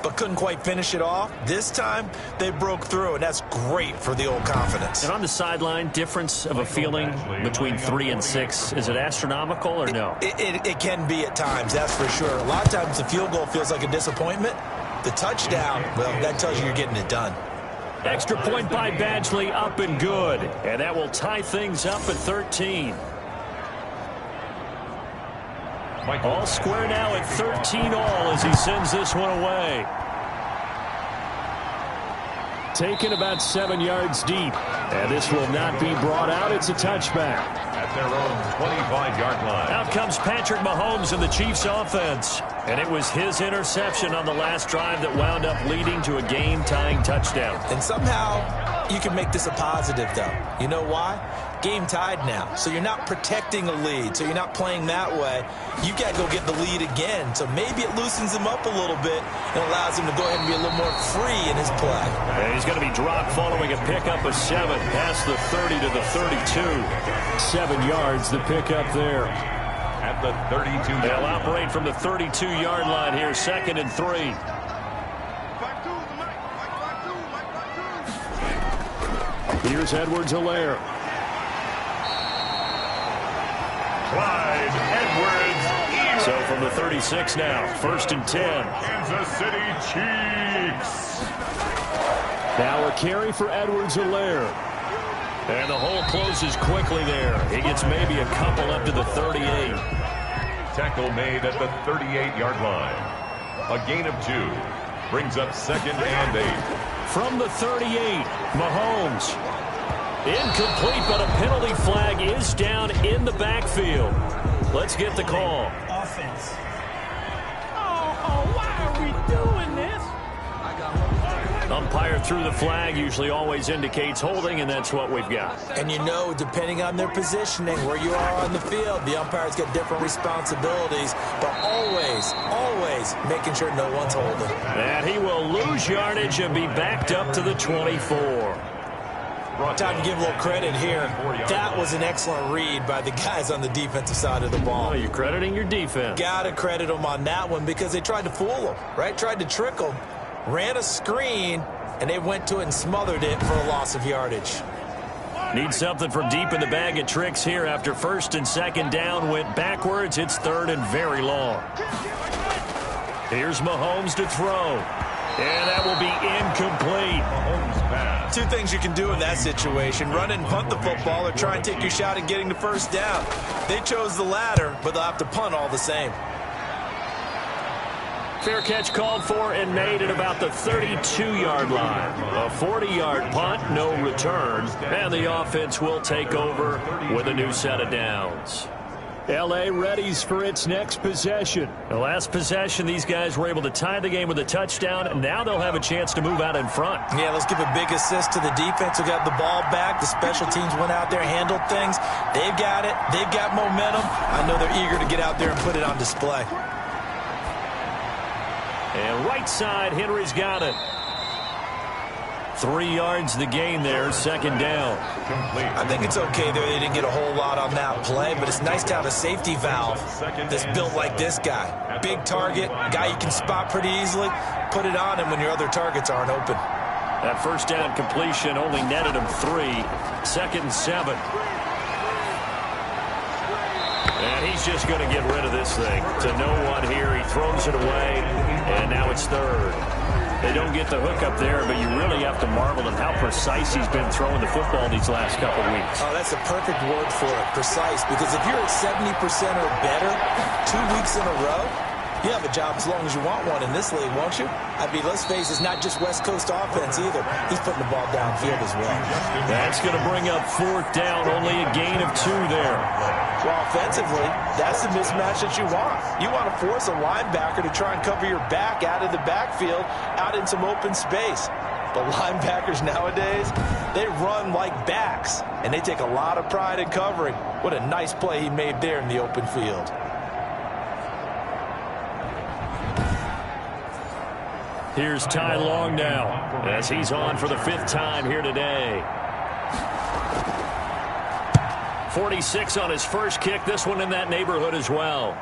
but couldn't quite finish it off. This time, they broke through, and that's great for the old confidence. And on the sideline, difference of a feeling between 3 and 6, is it astronomical or no? It can be at times, that's for sure. A lot of times the field goal feels like a disappointment. The touchdown, well, that tells you you're getting it done. Extra point by Badgley, up and good. And that will tie things up at 13. All square now at 13 all as he sends this one away. Taken about 7 yards deep. And this will not be brought out. It's a touchback. At their own 25-yard line. Out comes Patrick Mahomes in the Chiefs offense. And it was his interception on the last drive that wound up leading to a game-tying touchdown. And somehow you can make this a positive, though. You know why? Game tied now. So you're not protecting a lead. So you're not playing that way. You've got to go get the lead again. So maybe it loosens him up a little bit and allows him to go ahead and be a little more free in his play. And he's going to be dropped following a pickup of 7 past the 30 to the 32. 7 yards, the pickup there. At the 32. They'll operate from the 32-yard line here, 2nd and 3. Here's Edwards-Helaire. Clyde Edwards. So from the 36 now, 1st and 10. Kansas City Chiefs. Now a carry for Edwards-Helaire. And the hole closes quickly there. He gets maybe a couple up to the 38. Tackle made at the 38-yard line. A gain of 2. Brings up 2nd and 8. From the 38, Mahomes. Incomplete, but a penalty flag is down in the backfield. Let's get the call. Offense. Oh, why are we doing this? Umpire threw the flag, usually always indicates holding, and that's what we've got. And you know, depending on their positioning, where you are on the field, the umpire's got different responsibilities, but always making sure no one's holding. And he will lose yardage and be backed up to the 24. Time to give a little credit here. That was an excellent read by the guys on the defensive side of the ball. Oh, you're crediting your defense. Got to credit them on that one because they tried to fool them, right? Tried to trick them. Ran a screen, and they went to it and smothered it for a loss of yardage. Need something from deep in the bag of tricks here after 1st and 2nd down. Went backwards. It's 3rd and very long. Here's Mahomes to throw. And that will be incomplete. Mahomes pass. 2 things you can do in that situation. Run and punt the football or try and take your shot at getting the 1st down. They chose the latter, but they'll have to punt all the same. Fair catch called for and made at about the 32-yard line. A 40-yard punt, no return. And the offense will take over with a new set of downs. L.A. readies for its next possession. The last possession, these guys were able to tie the game with a touchdown, and now they'll have a chance to move out in front. Yeah, let's give a big assist to the defense who got the ball back. The special teams went out there and handled things. They've got it. They've got momentum. I know they're eager to get out there and put it on display. And right side, Henry's got it. 3 yards the gain there, 2nd down. I think it's okay there. They didn't get a whole lot on that play, but it's nice to have a safety valve that's built like this guy. Big target, guy you can spot pretty easily. Put it on him when your other targets aren't open. That 1st down completion only netted him 3. 2nd and 7. And he's just going to get rid of this thing. To no one here. He throws it away, and now it's 3rd. They don't get the hook up there, but you really have to marvel at how precise he's been throwing the football these last couple weeks. Oh, that's a perfect word for it, precise. Because if you're at 70% or better 2 weeks in a row, you have a job as long as you want one in this league, won't you? I mean, let's face it, it's not just West Coast offense either. He's putting the ball downfield as well. That's going to bring up 4th down, only a gain of 2 there. Well, offensively, that's the mismatch that you want. You want to force a linebacker to try and cover your back out of the backfield, out in some open space. But linebackers nowadays, they run like backs, and they take a lot of pride in covering. What a nice play he made there in the open field. Here's Ty Long now, as he's on for the 5th time here today. 46 on his first kick, this one in that neighborhood as well.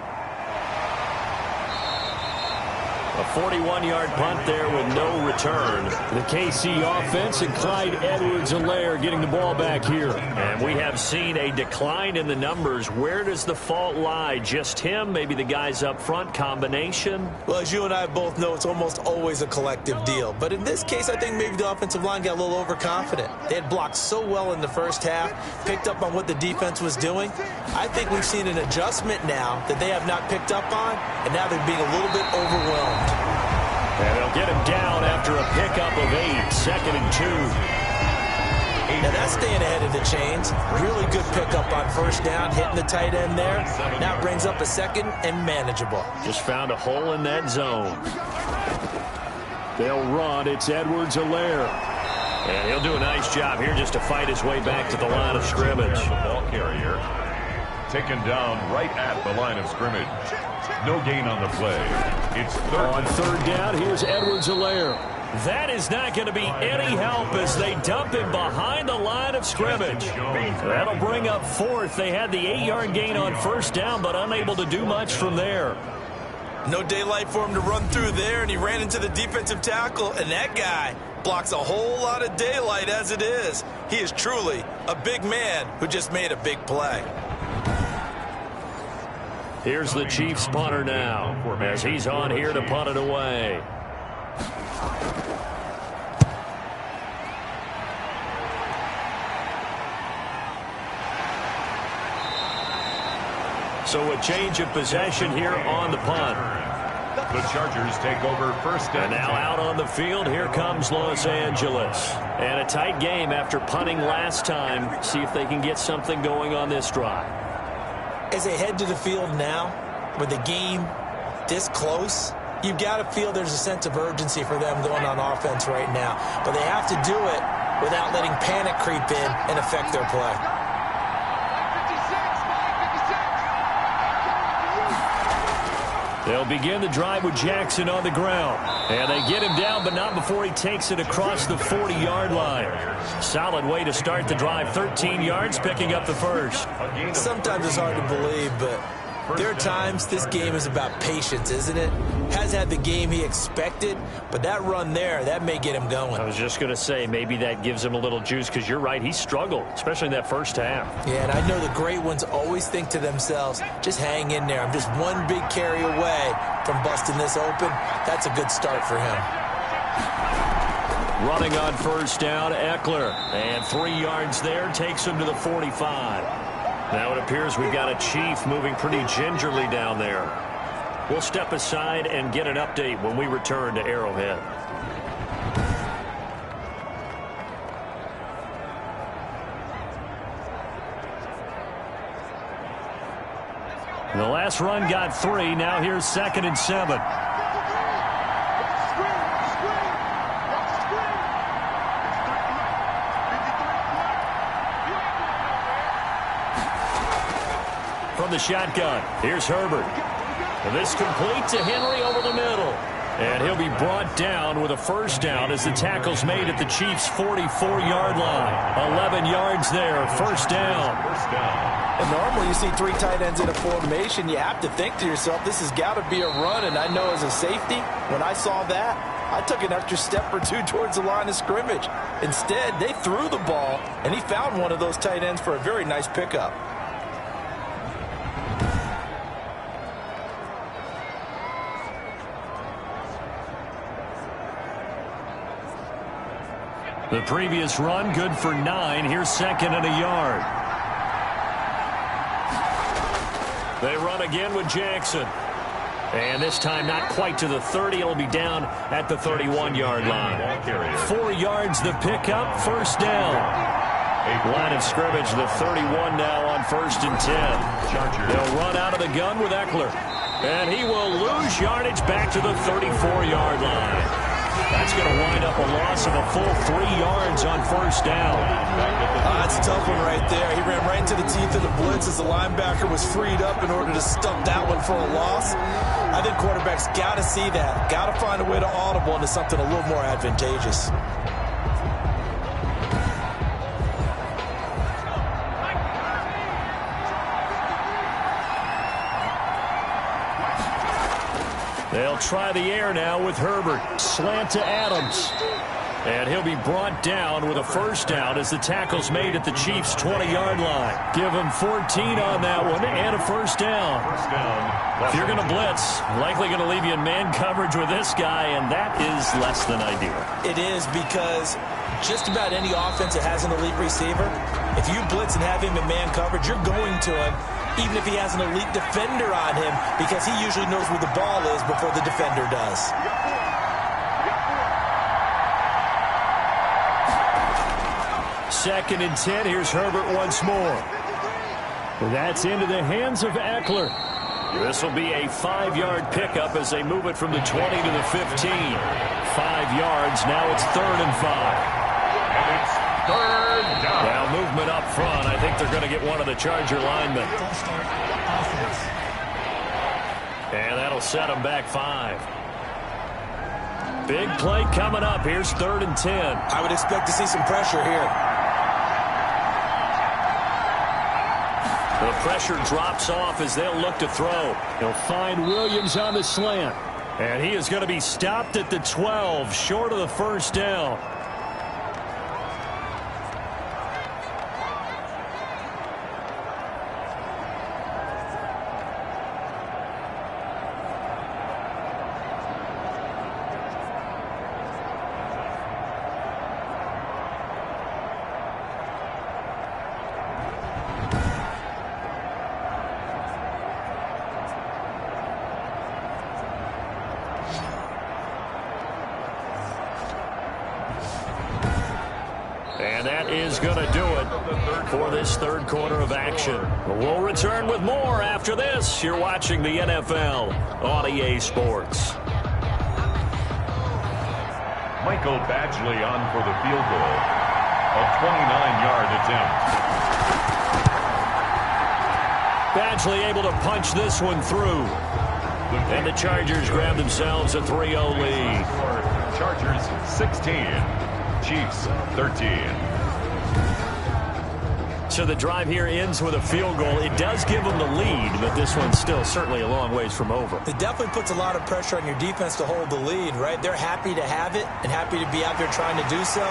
A 41-yard punt there with no return. The KC offense and Clyde Edwards-Helaire getting the ball back here. And we have seen a decline in the numbers. Where does the fault lie? Just him? Maybe the guys up front? Combination? Well, as you and I both know, it's almost always a collective deal. But in this case, I think maybe the offensive line got a little overconfident. They had blocked so well in the first half, picked up on what the defense was doing. I think we've seen an adjustment now that they have not picked up on, and now they're being a little bit overwhelmed. And they'll get him down after a pickup of 8, 2nd and 2. Now that's staying ahead of the chains. Really good pickup on first down, hitting the tight end there. Now brings up a 2nd and manageable. Just found a hole in that zone. They'll run. It's Edwards-Helaire. And he'll do a nice job here just to fight his way back to the line of scrimmage. The ball carrier taken down right at the line of scrimmage. No gain on the play. It's third. On third down, here's Edwards-Helaire. That is not going to be any help as they dump him behind the line of scrimmage. That'll bring up 4th. They had the 8-yard gain on first down, but unable to do much from there. No daylight for him to run through there, and he ran into the defensive tackle, and that guy blocks a whole lot of daylight as it is. He is truly a big man who just made a big play. Here's the Chiefs punter now as he's on here to punt it away. So a change of possession here on the punt. The Chargers take over first and now 10. out on the field, here comes Los Angeles. And a tight game after punting last time. See if they can get something going on this drive. As they head to the field now, with the game this close, you've got to feel there's a sense of urgency for them going on offense right now. But they have to do it without letting panic creep in and affect their play. They'll begin the drive with Jackson on the ground. And they get him down, but not before he takes it across the 40-yard line. Solid way to start the drive. 13 yards, picking up the first. Sometimes it's hard to believe, but there are times this game is about patience, isn't it? Has had the game he expected, but that run there, that may get him going. I was just going to say, maybe that gives him a little juice, because you're right, he struggled, especially in that first half. Yeah, and I know the great ones always think to themselves, just hang in there. I'm just one big carry away from busting this open. That's a good start for him. Running on first down, Eckler. And 3 yards there, takes him to the 45. Now it appears we've got a Chief moving pretty gingerly down there. We'll step aside and get an update when we return to Arrowhead. The last run got 3. Now here's 2nd and 7. From the shotgun, here's Herbert. This complete to Henry over the middle. And he'll be brought down with a first down as the tackle's made at the Chiefs' 44-yard line. 11 yards there, first down. And normally you see 3 tight ends in a formation, you have to think to yourself, this has got to be a run. And I know as a safety, when I saw that, I took an extra step or 2 towards the line of scrimmage. Instead, they threw the ball, and he found one of those tight ends for a very nice pickup. The previous run, good for 9. Here's 2nd and a yard. They run again with Jackson. And this time not quite to the 30. It'll be down at the 31-yard line. 4 yards the pickup, first down. Line of scrimmage, the 31 now on 1st and 10. They'll run out of the gun with Eckler. And he will lose yardage back to the 34-yard line. That's going to wind up a loss of a full 3 yards on first down. That's a tough one right there. He ran right into the teeth of the blitz as the linebacker was freed up in order to stump that one for a loss. I think quarterbacks got to see that. Got to find a way to audible into something a little more advantageous. They'll try the air now with Herbert. Slant to Adams. And he'll be brought down with a first down as the tackle's made at the Chiefs' 20-yard line. Give him 14 on that one and a first down. If you're going to blitz, likely going to leave you in man coverage with this guy, and that is less than ideal. It is, because just about any offense that has an elite receiver, if you blitz and have him in man coverage, you're going to him, even if he has an elite defender on him, because he usually knows where the ball is before the defender does. Second and 10. Here's Herbert once more. That's into the hands of Eckler. This will be a 5-yard pickup as they move it from the 20 to the 15. 5 yards. Now it's 3rd and 5. And it's 3rd down. Now movement up front. I think they're going to get one of the Charger linemen. And that'll set them back 5. Big play coming up. Here's 3rd and 10. I would expect to see some pressure here. The pressure drops off as they'll look to throw. He'll find Williams on the slant. And he is going to be stopped at the 12, short of the first down. And that is going to do it for this third quarter of action. We'll return with more after this. You're watching the NFL on EA Sports. Michael Badgley on for the field goal. A 29-yard attempt. Badgley able to punch this one through. And the Chargers grab themselves a 3-0 lead. Chargers 16. Chiefs 13. So the drive here ends with a field goal. It does give them the lead, but this one's still certainly a long ways from over. It definitely puts a lot of pressure on your defense to hold the lead, right? They're happy to have it and happy to be out there trying to do so.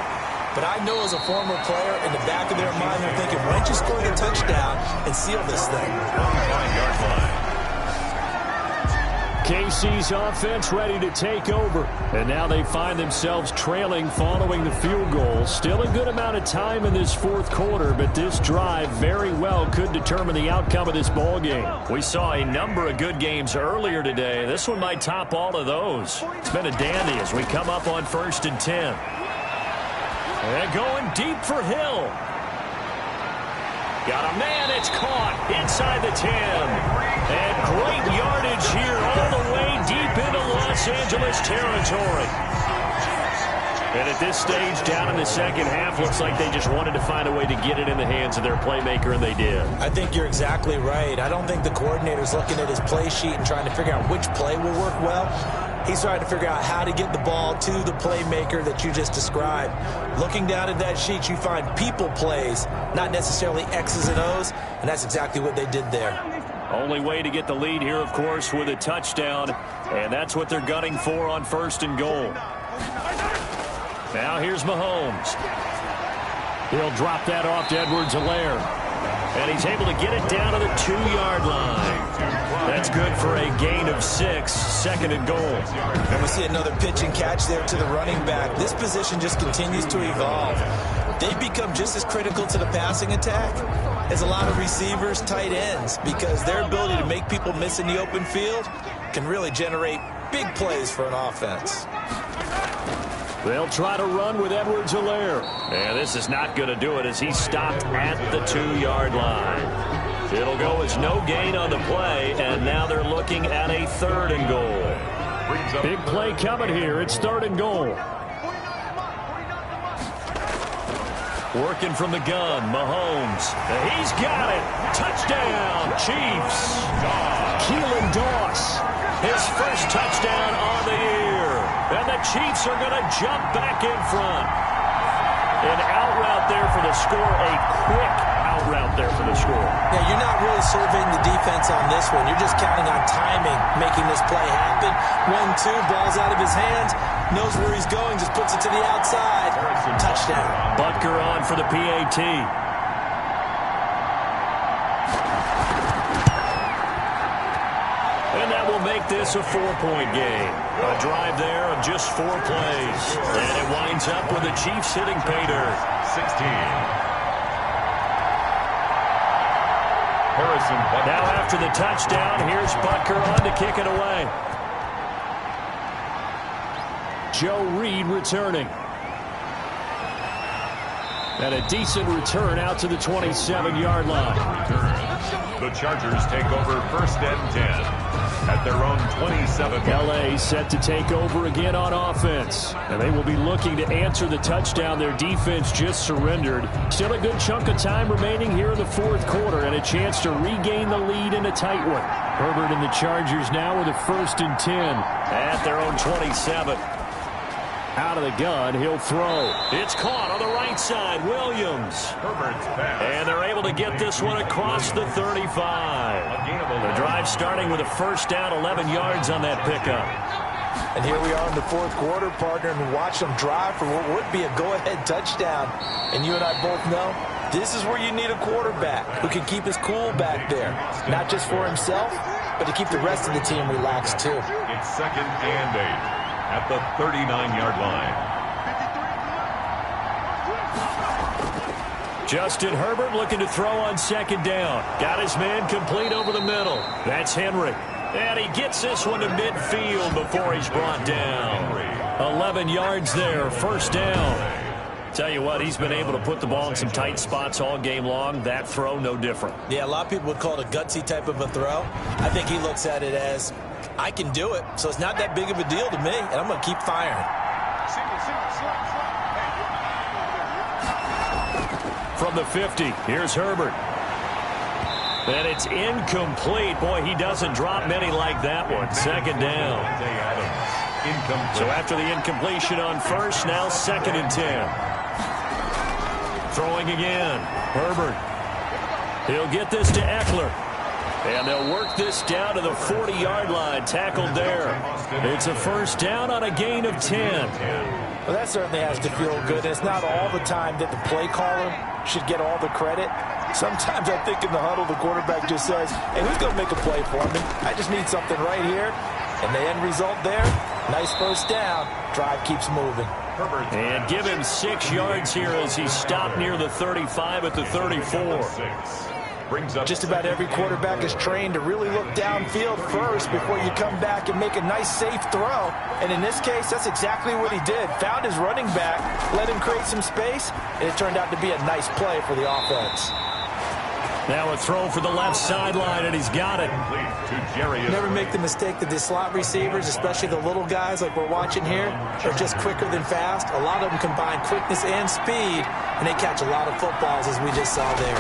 But I know as a former player, in the back of their mind, they're thinking, why don't you score the touchdown and seal this thing? 9-yard line. KC's offense ready to take over. And now they find themselves trailing following the field goal. Still a good amount of time in this fourth quarter, but this drive very well could determine the outcome of this ball game. We saw a number of good games earlier today. This one might top all of those. It's been a dandy as we come up on 1st and 10. And going deep for Hill. Got a man, it's caught inside the 10. And great yardage here all the way deep into Los Angeles territory. And at this stage, down in the second half, looks like they just wanted to find a way to get it in the hands of their playmaker, and they did. I think you're exactly right. I don't think the coordinator's looking at his play sheet and trying to figure out which play will work well. He's trying to figure out how to get the ball to the playmaker that you just described. Looking down at that sheet, you find people plays, not necessarily X's and O's, and that's exactly what they did there. Only way to get the lead here, of course, with a touchdown, and that's what they're gunning for on 1st and goal. Now here's Mahomes. He'll drop that off to Edwards-Helaire. And he's able to get it down to the 2-yard line. That's good for a gain of 6, 2nd and goal. And we see another pitch and catch there to the running back. This position just continues to evolve. They've become just as critical to the passing attack as a lot of receivers, tight ends, because their ability to make people miss in the open field can really generate big plays for an offense. They'll try to run with Edwards-Helaire. And this is not going to do it as he's stopped at the 2-yard line. It'll go as no gain on the play, and now they're looking at a 3rd and goal. Big play coming here. It's 3rd and goal. Working from the gun, Mahomes. He's got it. Touchdown, Chiefs. Keelan Doss, his first touchdown on the year. And the Chiefs are going to jump back in front. An out route there for the score, a quick out route there for the score. Yeah, you're not really surveying the defense on this one. You're just counting on timing, making this play happen. 1-2, ball's out of his hands. Knows where he's going, just puts it to the outside. Touchdown. Butker on for the PAT. And that will make this a 4-point game. A drive there of just 4 plays. And it winds up with the Chiefs hitting pay dirt. 16. Harrison Butker. Now after the touchdown, here's Butker on to kick it away. Joe Reed returning. And a decent return out to the 27-yard line. The Chargers take over 1st and 10 at their own 27. LA set to take over again on offense. And they will be looking to answer the touchdown their defense just surrendered. Still a good chunk of time remaining here in the 4th quarter and a chance to regain the lead in a tight one. Herbert and the Chargers now with a 1st and 10 at their own 27. Out of the gun, he'll throw. It's caught on the right side. Williams. Herbert's pass. And they're able to get this one across the 35. The drive starting with a 1st down, 11 yards on that pickup. And here we are in the 4th quarter, partner, and watch them drive for what would be a go-ahead touchdown. And you and I both know this is where you need a quarterback who can keep his cool back there. Not just for himself, but to keep the rest of the team relaxed, too. It's 2nd and 8. At the 39-yard line. Justin Herbert looking to throw on 2nd down. Got his man complete over the middle. That's Henry. And he gets this one to midfield before he's brought down. 11 yards there, 1st down. Tell you what, he's been able to put the ball in some tight spots all game long. That throw, no different. Yeah, a lot of people would call it a gutsy type of a throw. I think he looks at it as, I can do it, so it's not that big of a deal to me, and I'm going to keep firing. From the 50, here's Herbert. And it's incomplete. Boy, he doesn't drop many like that one. 2nd down. So after the incompletion on 1st, now 2nd and 10. Throwing again. Herbert. He'll get this to Eckler. And they'll work this down to the 40-yard line. Tackled there. It's a 1st down on a gain of 10. Well, that certainly has to feel good. It's not all the time that the play caller should get all the credit. Sometimes I think in the huddle, the quarterback just says, hey, who's going to make a play for me? I just need something right here. And the end result there, nice 1st down. Drive keeps moving. And give him 6 yards here as he stopped near the 35 at the 34. Just about every quarterback is trained to really look downfield first before you come back and make a nice, safe throw. And in this case, that's exactly what he did. Found his running back, let him create some space, and it turned out to be a nice play for the offense. Now a throw for the left sideline, and he's got it. Never make the mistake that the slot receivers, especially the little guys like we're watching here, are just quicker than fast. A lot of them combine quickness and speed, and they catch a lot of footballs, as we just saw there.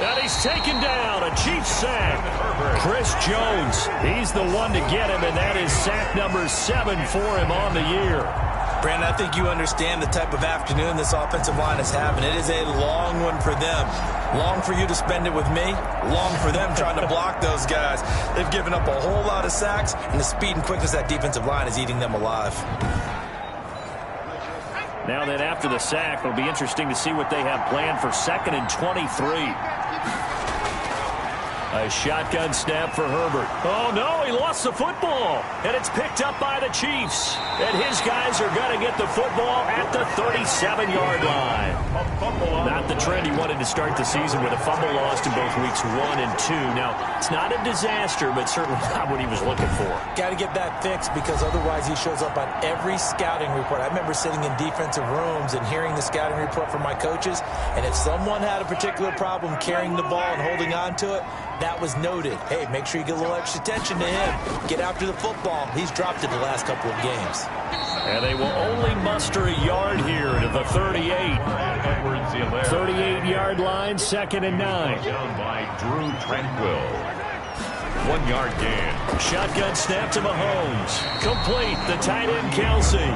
And he's taken down. A Chiefs sack. Chris Jones, he's the one to get him, and that is sack number 7 for him on the year. Brandon, I think you understand the type of afternoon this offensive line is having. It is a long one for them. Long for you to spend it with me. Long for them trying to block those guys. They've given up a whole lot of sacks, and the speed and quickness of that defensive line is eating them alive. Now that after the sack, it'll be interesting to see what they have planned for 2nd and 23. A shotgun snap for Herbert. Oh, no, he lost the football. And it's picked up by the Chiefs. And his guys are going to get the football at the 37-yard line. Not the trend he wanted to start the season with a fumble lost in both weeks 1 and 2. Now, it's not a disaster, but certainly not what he was looking for. Got to get that fixed because otherwise he shows up on every scouting report. I remember sitting in defensive rooms and hearing the scouting report from my coaches, and if someone had a particular problem carrying the ball and holding on to it, that was noted. Hey, make sure you get a little extra attention to him. Get after the football. He's dropped it the last couple of games. And they will only muster a yard here to the 38. 38-yard line, 2nd and 9. Down by Drew Tranquil. 1 yard gain. Shotgun snap to Mahomes. Complete. The tight end, Kelsey.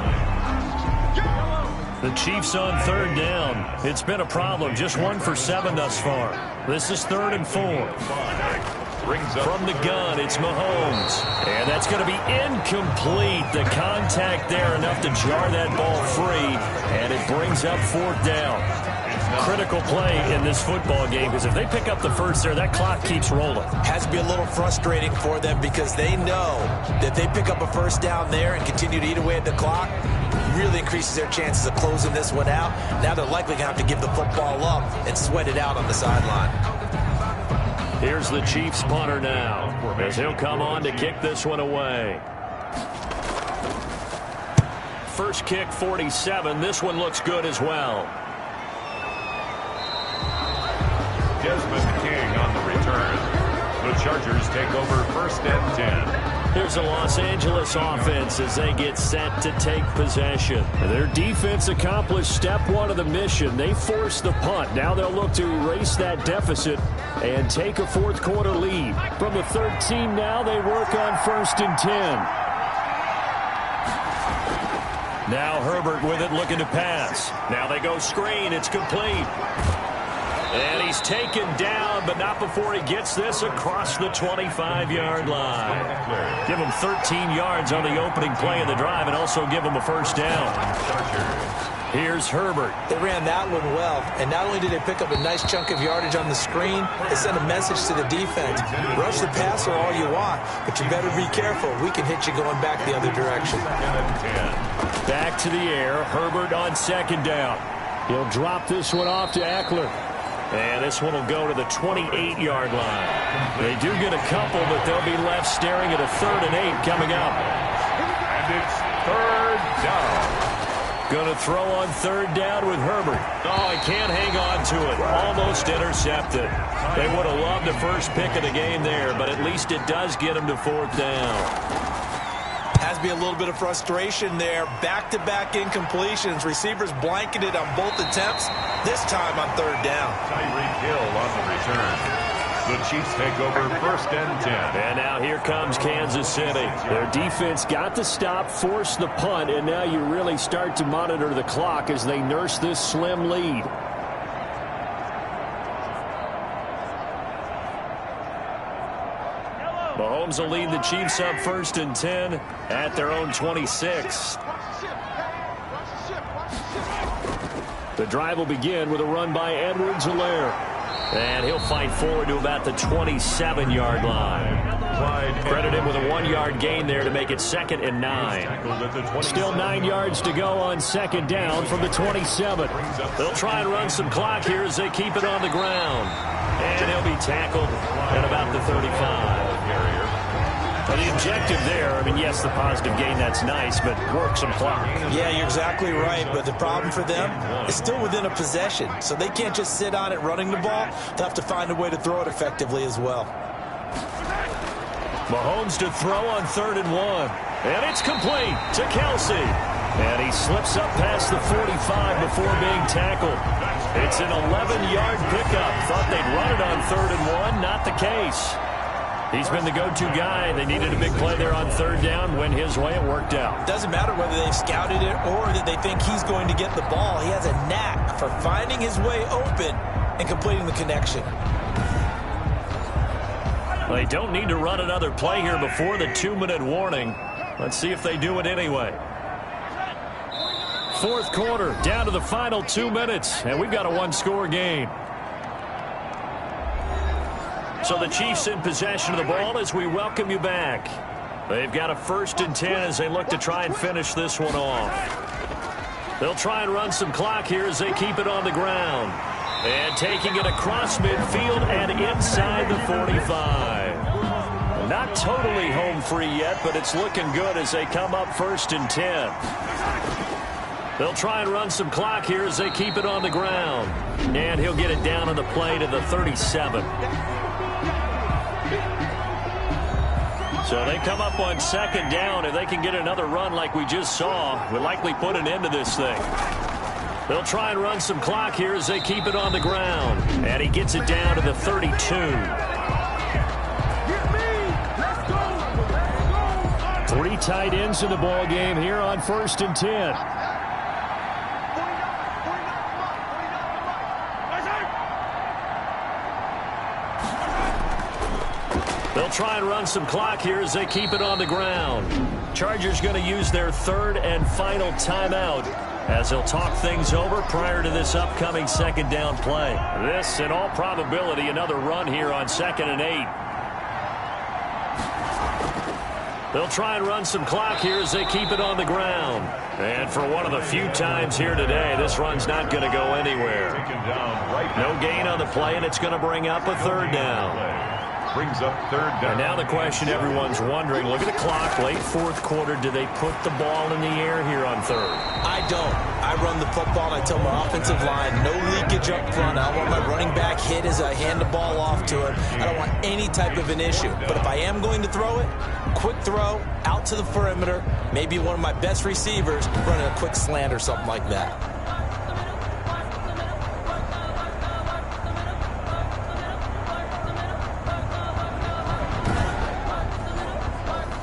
The Chiefs on third down. It's been a problem. Just 1 for 7 thus far. This is 3rd and 4. From the gun, it's Mahomes. And that's going to be incomplete. The contact there enough to jar that ball free. And it brings up 4th down. Critical play in this football game, because if they pick up the first there, that clock keeps rolling. Has to be a little frustrating for them, because they know that they pick up a first down there and continue to eat away at the clock, really increases their chances of closing this one out. Now they're likely going to have to give the football up and sweat it out on the sideline. Here's the Chiefs punter now, as he'll come on to kick this one away. First kick, 47. This one looks good as well. Desmond King on the return. The Chargers take over 1st and 10. Here's the Los Angeles offense as they get set to take possession. Their defense accomplished step 1 of the mission. They forced the punt. Now they'll look to erase that deficit and take a 4th quarter lead. From the 13 now, they work on 1st and 10. Now Herbert with it, looking to pass. Now they go screen. It's complete. And he's taken down, but not before he gets this across the 25-yard line. Give him 13 yards on the opening play of the drive and also give him a first down. Here's Herbert. They ran that one well, and not only did they pick up a nice chunk of yardage on the screen, they sent a message to the defense. Rush the passer all you want, but you better be careful. We can hit you going back the other direction. Back to the air. Herbert on 2nd down. He'll drop this one off to Eckler. And this one will go to the 28-yard line. They do get a couple, but they'll be left staring at a 3rd and 8 coming up. And it's 3rd down. Going to throw on 3rd down with Herbert. Oh, he can't hang on to it. Almost intercepted. They would have loved the first pick of the game there, but at least it does get him to 4th down. Has to be a little bit of frustration there. Back-to-back incompletions. Receivers blanketed on both attempts. This time on 3rd down. Tyreek Hill on the return. The Chiefs take over 1st and 10. And now here comes Kansas City. Their defense got the stop, forced the punt, and now you really start to monitor the clock as they nurse this slim lead. Mahomes will lead the Chiefs up 1st and 10 at their own 26. The drive will begin with a run by Edwards-Helaire. And he'll fight forward to about the 27-yard line. Credit him with a 1-yard gain there to make it 2nd and 9. Still 9 yards to go on 2nd down from the 27. They'll try and run some clock here as they keep it on the ground. And he'll be tackled at about the 35. Well, the objective there, I mean, yes, the positive gain, that's nice, but work some clock. Yeah, you're exactly right, but the problem for them is still within a possession, so they can't just sit on it running the ball. They'll have to find a way to throw it effectively as well. Mahomes to throw on 3rd and 1. And it's complete to Kelsey. And he slips up past the 45 before being tackled. It's an 11-yard pickup. Thought they'd run it on 3rd and 1. Not the case. He's been the go-to guy. They needed a big play there on 3rd down. Went his way. It worked out. Doesn't matter whether they've scouted it or that they think he's going to get the ball. He has a knack for finding his way open and completing the connection. They don't need to run another play here before the 2-minute warning. Let's see if they do it anyway. 4th quarter, down to the final 2 minutes, and we've got a 1-score game. So the Chiefs in possession of the ball as we welcome you back. They've got a 1st and 10 as they look to try and finish this one off. They'll try and run some clock here as they keep it on the ground. And taking it across midfield and inside the 45. Not totally home free yet, but it's looking good as they come up 1st and 10. They'll try and run some clock here as they keep it on the ground. And he'll get it down on the play to the 37. So they come up on 2nd down. If they can get another run like we just saw, we'll likely put an end to this thing. They'll try and run some clock here as they keep it on the ground. And he gets it down to the 32. 3 tight ends in the ball game here on 1st and 10. They'll try and run some clock here as they keep it on the ground. Chargers going to use their third and final timeout as they'll talk things over prior to this upcoming second down play. This, in all probability, another run here on 2nd and 8. They'll try and run some clock here as they keep it on the ground. And for one of the few times here today, this run's not going to go anywhere. No gain on the play, and it's going to bring up a third down. Brings up third down. And now the question everyone's wondering, look at the clock, late fourth quarter, do they put the ball in the air here on third? I don't. I run the football, and I tell my offensive line, no leakage up front. I don't want my running back hit as I hand the ball off to him. I don't want any type of an issue. But if I am going to throw it, quick throw, out to the perimeter, maybe one of my best receivers running a quick slant or something like that.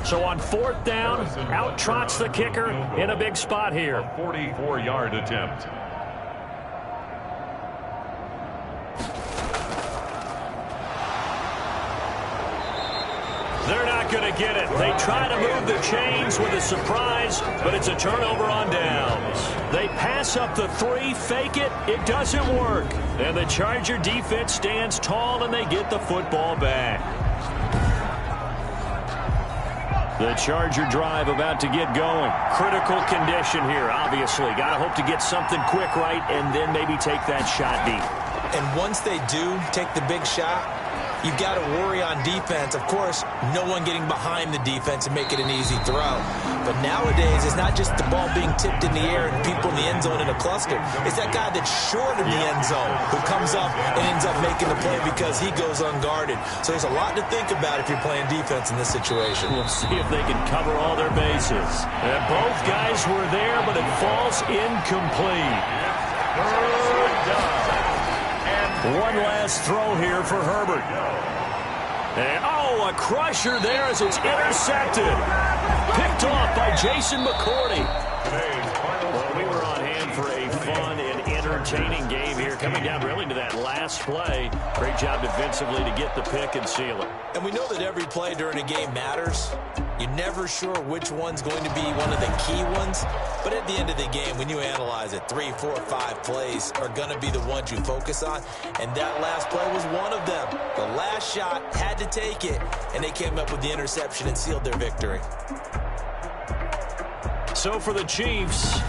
So on fourth down, out trots the kicker in a big spot here. A 44-yard attempt. They're not going to get it. They try to move the chains with a surprise, but it's a turnover on downs. They pass up the 3, fake it. It doesn't work. And the Charger defense stands tall, and they get the football back. The Charger drive about to get going. Critical condition here, obviously. Got to hope to get something quick right and then maybe take that shot deep. And once they do take the big shot, you've got to worry on defense. Of course, no one getting behind the defense and make it an easy throw. But nowadays, it's not just the ball being tipped in the air and people in the end zone in a cluster. It's that guy that's short of the end zone who comes up and ends up making the play because he goes unguarded. So there's a lot to think about if you're playing defense in this situation. We'll see if they can cover all their bases. And both guys were there, but it falls incomplete. Third down. One last throw here for Herbert. And, a crusher there as it's intercepted. Picked off by Jason McCourty. Well, we were on hand for a fun and entertaining game here, coming down really to that last play. Great job defensively to get the pick and seal it. And we know that every play during a game matters. You're never sure which one's going to be one of the key ones. But at the end of the game, when you analyze it, 3, 4, 5 plays are going to be the ones you focus on. And that last play was one of them. The last shot had to take it, and they came up with the interception and sealed their victory. So for the Chiefs,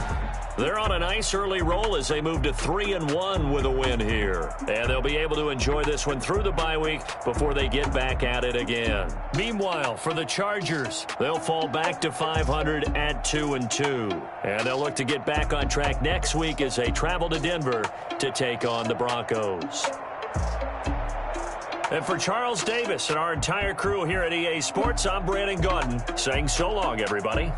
they're on a nice early roll as they move to 3-1 with a win here. And they'll be able to enjoy this one through the bye week before they get back at it again. Meanwhile, for the Chargers, they'll fall back to 500 at 2-2. And they'll look to get back on track next week as they travel to Denver to take on the Broncos. And for Charles Davis and our entire crew here at EA Sports, I'm Brandon Gaudin saying so long, everybody.